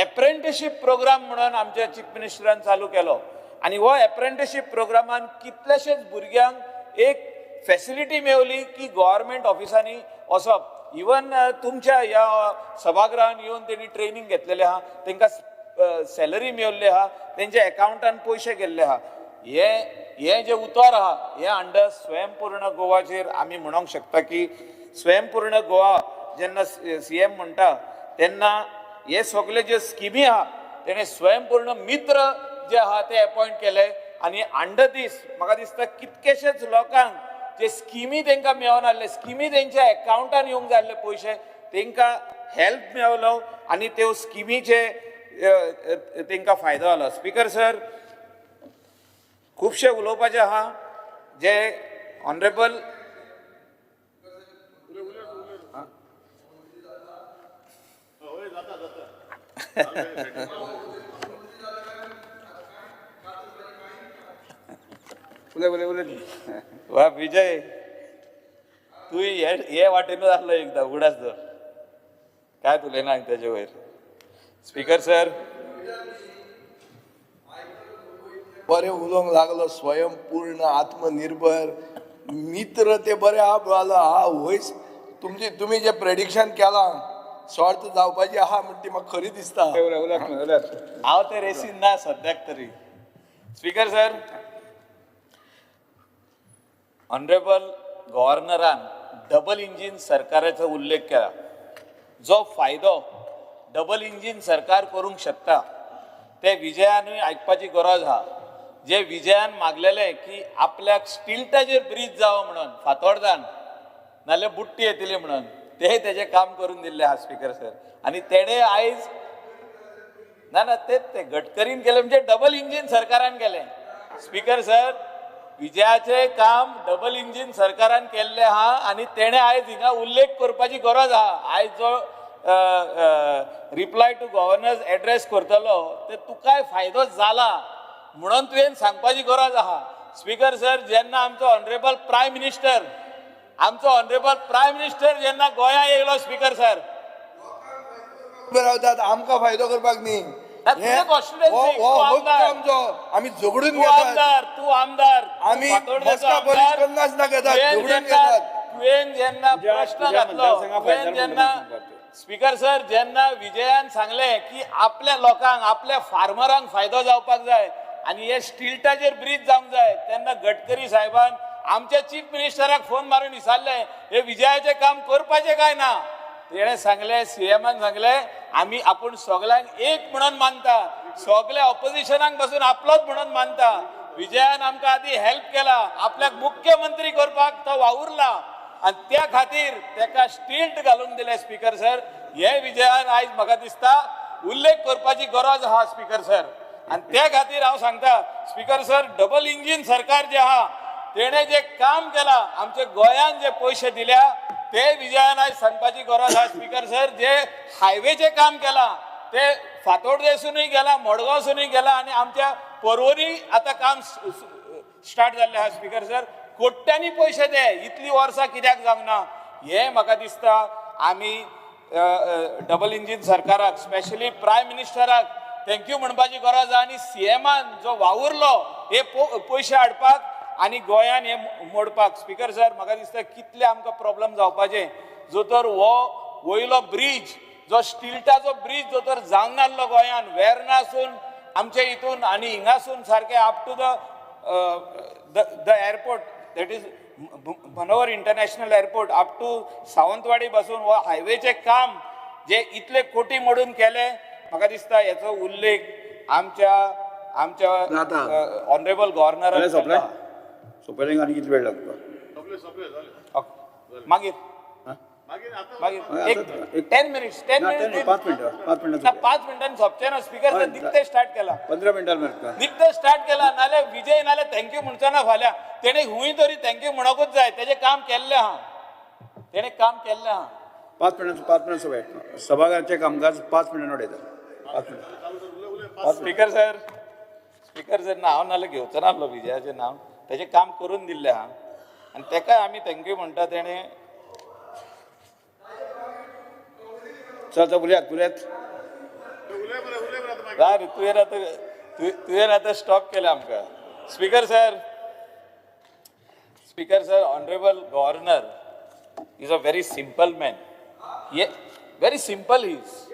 एप्रेंटिसशीप प्रोग्राम म्हणून आमच्या चीफ मिनिस्टरान चालू केलो. आणि हो एप्रेंटिसशीप प्रोग्रामान कितलेशेच भुरग्यांक एक फॅसिलिटी मेळली की गव्हर्मेंट ऑफिसांनी वचप. इवन तुमच्या ह्या सभागृहान येवन तेणी ट्रेनिंग घेतलेले आहा, तांकां सॅलरी मेळिल्ली आहा, तेंच्या अकाउंटान पयशे गेल्ले आहा. हे जे उतर आहा हे अंडर स्वयंपूर्ण गोवाचेर आमी म्हणूंक शकता की स्वयंपूर्ण गोवा जेन्ना CM म्हणटा तेन्ना हे सगळे जे स्किमी आहा तेणे स्वयंपूर्ण मित्र जे आहा ते अपॉयंट केले. आनी अंडर दीस म्हाका दिसता कितकेशेच लोकांक जे स्किमी तांकां मेळोन आसले, स्किमी तेंच्या अकाउंटान येवंक जाय आसले पयशे, तांकां हेल्प मेळलो आनी त्यो स्किमीचे तांकां फायदो जालो. स्पीकर सर, खुबशे उलोवपाचें आहा जे ऑनरेबल वा विजय, तू हे वाटेनूच आसलो एकदा उगडास दर, काय उलयना तेजे वयर. स्पीकर सर, बरें उलोवंक लागलो स्वयंपूर्ण आत्मनिर्भर मित्र ते बरें आहा बोवालो हा वयस तुमी जे प्रेडिक्शन केलां सॉर्ट जावपाची आहा म्हणटा ती म्हाका खरी दिसता. हांव ते रेसीन ना सद्याक तरी. स्पीकर सर, ऑनरेबल गव्हर्नरान डबल इंजिन सरकाराचो उल्लेख केला. जो फायदो डबल इंजिन सरकार करूंक शकता ते विजयानूय आयकपाची गरज आहा. जे विजयान मागलेले की आपल्याक स्टिल्टाचेर ब्रीज जावं म्हणून फातोर्डान, नाल्यार बुट्टी येतली म्हणून, तेजें काम करून दिल्लें आहा स्पीकर सर. आनी तेणे आयज ना तेच ते गडकरीन केलें म्हणजे डबल इंजिन सरकारान केलें. स्पीकर सर, विजयाचें काम डबल इंजिन सरकारान केल्लें आहा आनी तेणे आयज हिंगा उल्लेख करपाची गरज आहा. आयज जो रिप्लाय टू गव्हर्नर्स एड्रेस करतलो ते तुकाय फायदो जाला म्हणून तुवें सांगपाची गरज आहा. स्पीकर सर, जेन्ना आमचो ऑनरेबल प्रायम मिनिस्टर जेन्ना गोंया येयलो स्पीकर सर, रावतात आमकां फायदो करपाक न्ही. आमी झगडून घेतात, तू आमदार, आमी मस्का पॉलिश करनाच ना घेतात, झगडून घेतात. तुवें जेन्ना प्रश्न घातलो, तुवें जेन्ना स्पीकर सर जेन्ना विजयान सांगलें की आपल्या लोकांक, आपल्या फार्मरांक फायदो जावपाक जाय आनी हे स्टिल्टाचेर ब्रीज जावंक जाय, तेन्ना गडकरी साहेबान आमच्या चीफ मिनिस्टराक फोन मारून विचारलें हे विजयाचें काम करपाचें काय ना. तेणें सांगलें, CMान सांगलें आमी आपूण सगळ्यांक एक म्हणून मानता, सगळे ऑपोजिशनाक पासून आपलोच म्हणून मानता. विजयान आमकां आदी हेल्प केला, आपल्याक मुख्यमंत्री करपाक तो वावुरला आनी त्या खातीर तेका स्टिल्ट घालूंक दिलें. स्पीकर सर, हे विजयान आयज म्हाका दिसता उल्लेख करपाची गरज आहा स्पीकर सर. आनी त्या खातीर हांव सांगता स्पीकर सर, डबल इंजिन सरकार जे आहा तेणे जे काम केलां, आमच्या गोंयान जे पयशे दिल्या ते विजयान आयज सांगपाची गरज आहा. स्पीकर सर, जे हायवेचें काम केलां ते फातोर्डेसूनय गेलां, मडगांवसूनय गेलां आनी आमच्या पर्वरी आतां काम स्टार्ट जाल्लें आहा. स्पीकर सर, कोट्यांनी पयशे ते इतलीं वर्सां कित्याक जावंक ना. हे म्हाका दिसता आमी डबल इंजिन सरकाराक, स्पेशली प्रायम मिनिस्टराक थँक्यू म्हणपाची गरज आहा. आनी CMान जो वावुरलो हे पयशे हाडपाक आनी गोंयान हे मोडपाक. स्पीकर सर, म्हाका दिसता कितले आमकां प्रॉब्लेम जावपाचे. जो तर हो वयलो ब्रीज, जो स्टिल्टाचो ब्रीज जो तर जावंक नासलो गोंयान, वेर्नासून आमचे हितून आनी हिंगासून सारकें up to the airport, that is Manohar international airport, up to Sawantwadi पासून हो हायवेचें काम जे इतले कोटी मोडून केले, म्हाका दिसता हेचो उल्लेख आमच्या ऑनरेबल गव्हर्नरान. सोंपेंक आनी कितलो वेळ लागता? मागीर 10 मिनिट्स 5 मिनिटांनी सोंपचें ना. स्पीकर सर, निकतें स्टार्ट केला, 15 मिनिटांनी निकतें स्टार्ट केला. नाल्यार विजय नाल्यार थँक्यू म्हणचो ना फाल्यां. तेणे हुंय तरी थँक्यू म्हणोकूच जाय. तेजें काम केल्लें आहा, तेणे काम केल्लें आहा. 5 मिनिट सभागारचें कामकाज 5 मिनिटांनी उडयता. स्पीकर सर, स्पीकर जर नांव नाल्यार घेवचो नासलो विजयाचें नांव तेजें काम करून दिल्लें आहा आनी तेका आमी थँक्यू म्हणटा तेणें चल उलयात तुवें आतां स्टॉप केलें आमकां speaker sir honourable governor is a very simple man very simple is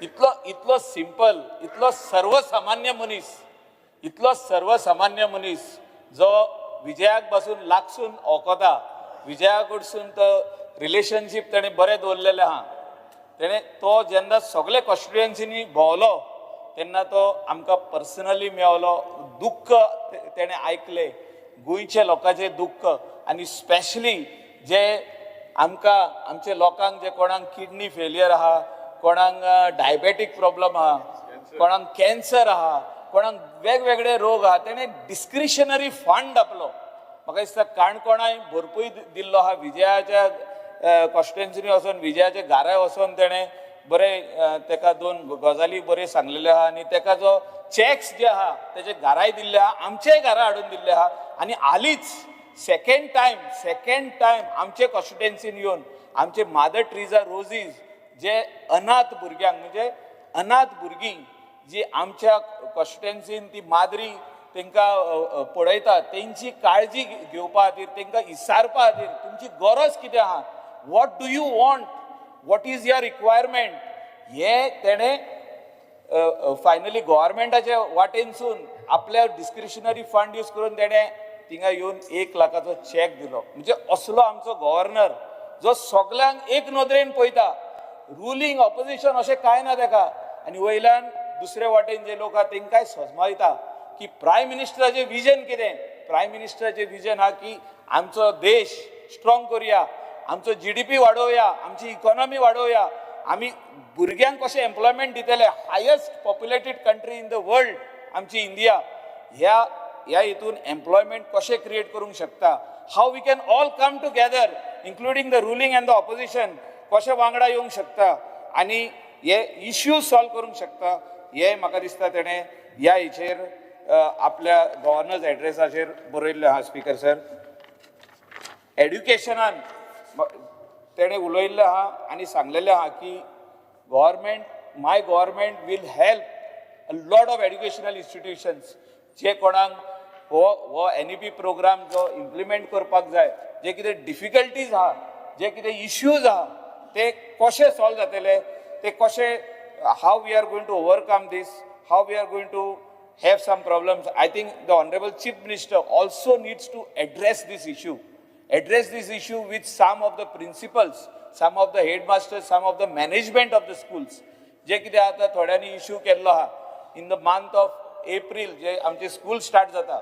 इतलो सिंपल इतलो सर्वसामान्य मनीस जो विजयाक पासून लागसून ओकोता विजया कडसून तो रिलेशनशीप तेणें बरें दवरलेलें आहा तेणें तो जेन्ना सगळे कॉन्स्टिट्युएन्सीनी भोंवलो तेन्ना तो आमकां पर्सनली मेवलो दुख्ख तेणें आयकलें गोंयच्या लोकांचें दुख्ख आनी स्पेशली जे आमकां आमच्या लोकांक जे कोणाक किडनी फेलियर आहा कोणाक डायबेटीक प्रॉब्लम आहा कोणाक कॅन्सर आहा कोणाक वेगवेगळे रोग आहा तेणें डिस्क्रिशनरी फंड आपलो म्हाका दिसता काणकोणाय भरपूर दिल्लो आहा विजयाच्या कॉन्स्टिट्युएन्सीनी वचून विजयाच्या घाराय वचून तेणें बरें तेका 2 गजाली बऱ्यो सांगलेल्यो आहा आनी तेका जो चॅक्स जे आहा तेजे घराय दिल्ले आहा आमचेय घरा हाडून दिल्ले आहा आनी हालींच सेकेंड टायम आमचे कॉन्स्टिट्युएन्सीन येवन आमचे मादर ट्रिजा रोजीस जे अनाथ भुरग्यांक म्हणजे अनाथ भुरगीं जी आमच्या कॉन्स्टिट्युएन्सीन ती माद्री तांकां पळयता तेंची काळजी घेवपा खातीर तांकां इसारपा खातीर तुमची गरज कितें आहा what do you want what is your requirement हे तेणें फायनली गव्हर्मेंटाच्या वाटेनसून आपल्या डिस्क्रिशनरी फंड यूज करून तेणें थिंगा येवन 1 लाखाचो चॅक दिलो म्हणजे असलो आमचो गव्हर्नर जो सगळ्यांक एक नदरेन पळयता रुलींग ऑपोजिशन अशें कांय ना तेका आनी वयल्यान दुसरे वाटेन जे लोक आहा तांकांय समजयता की प्रायम मिनिस्टराचें विजन कितें प्रायम मिनिस्टराचें विजन आहा की आमचो देश स्ट्रॉंग करुया आमचो GDP वाडोवया आमची इकॉनॉमी वाडोवया आमी भुरग्यांक कशें एम्प्लॉयमेंट दितले highest populated country in the world आमची इंडिया ह्या हितून एम्प्लॉयमेंट कशें क्रिएट करूंक शकता how we can all come together including the ruling and the opposition कशें वांगडा येवंक शकता आनी हे इश्यूज सॉल्व करूंक शकता हे म्हाका दिसता तेणें ह्या हेचेर आपल्या गव्हर्नर्स एड्रेसाचेर बरयल्लें आहा स्पीकर सर एड्युकेशनान तेणें उलयल्लें आहा आनी सांगलेलें आहा की my government will help a lot of educational institutions जे कोणाक हो NEP प्रोग्राम जो इम्प्लिमेंट करपाक जाय जे कितें डिफिकल्टीज आहा जे कितें इश्यूज आहा ते कशें सॉल्व जातले ते कशें how we are going to overcome this how we are going to have some problems. I think the Honorable Chief Minister also needs to address this issue with some of the principals, some of the headmasters, some of the management of the schools. जे कितें आतां थोड्यांनी issue केल्लो आहा in the month of April जे आमचे school start जाता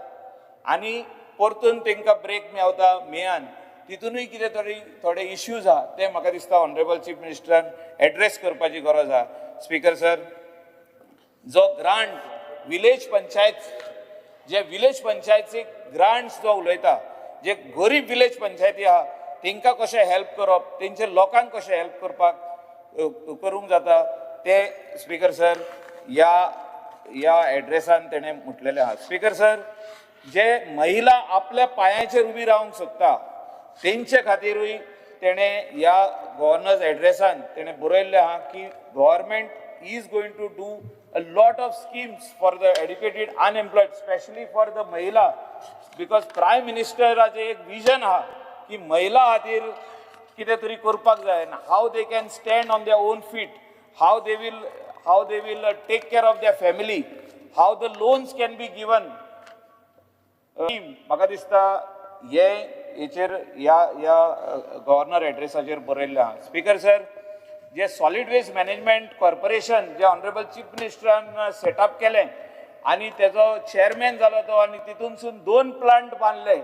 आनी परतून तांकां ब्रेक मेवता मेयान तितूनय कितें थोडे इश्यूज आहा ते म्हाका दिसता ऑनरेबल चीफ मिनिस्टरान एड्रेस करपाची गरज आहा स्पीकर सर जो ग्रांट विलेज पंचायतीक ग्रांट्स जो उलयता जे गरीब विलेज पंचायती आहा तांकां कशें हेल्प करप तेंच्या लोकांक कशें हेल्प करपाक करूंक जाता ते स्पीकर सर ह्या एड्रेसान तेणें म्हटलेलें आहा स्पीकर सर जे महिला आपल्या पांयाचेर उबी रावंक सोदता तेंचे खातीरूय तेणें ह्या गव्हर्नर्स एड्रेसान तेणें बरयल्लें आहा की government is going to do a lot of schemes for the educated unemployed especially for the mahila because prime minister aje ek vision ha ki mahila खातीर कितें तरी करपाक जाय and how they can stand on their own feet how they will take care of their family how the loans can be given म्हाका दिसता हेचेर ह्या governor एड्रेसाचेर बरयल्लें आहा स्पीकर सर जे सॉलिड वेस्ट मॅनेजमेंट कॉर्पोरेशन जे ऑनरेबल चीफ मिनिस्टरान सेटअप केलें आनी तेजो चेअरमॅन जालो तो आनी तितूनसून 2 प्लांट बांदले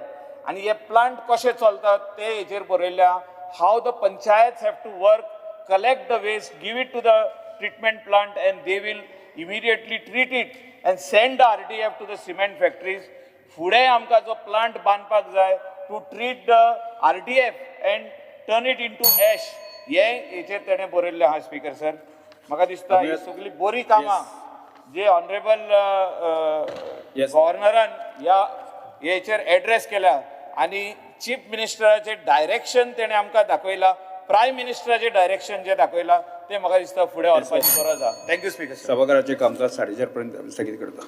आनी हे प्लांट कशे चलतात ते हेचेर बरयल्लें हाव the panchayat have to work collect the waste give it to the treatment plant and they will immediately treat it and send the RTF to the cement factories फुडें आमकां जो प्लांट बांदपाक जाय to treat the RTF and turn it into ash हेचेर तेणें बरयल्लें आहा speaker sir म्हाका दिसता ही सगळीं बरी कामां जे ऑनरेबल Yes. गव्हर्नरान ह्या हेचेर एड्रेस केल्या आणि चीफ मिनिस्टराचें डायरेक्शन तेणें आमकां दाखयलां, प्रायम मिनिस्टराचें डायरेक्शन जें दाखयलां तें म्हाका दिसता फुडें व्हरपाची गरज आसा. Thank you speaker. सभागृहाचे कामकाज 4:30 पर्यंत स्थगित करता.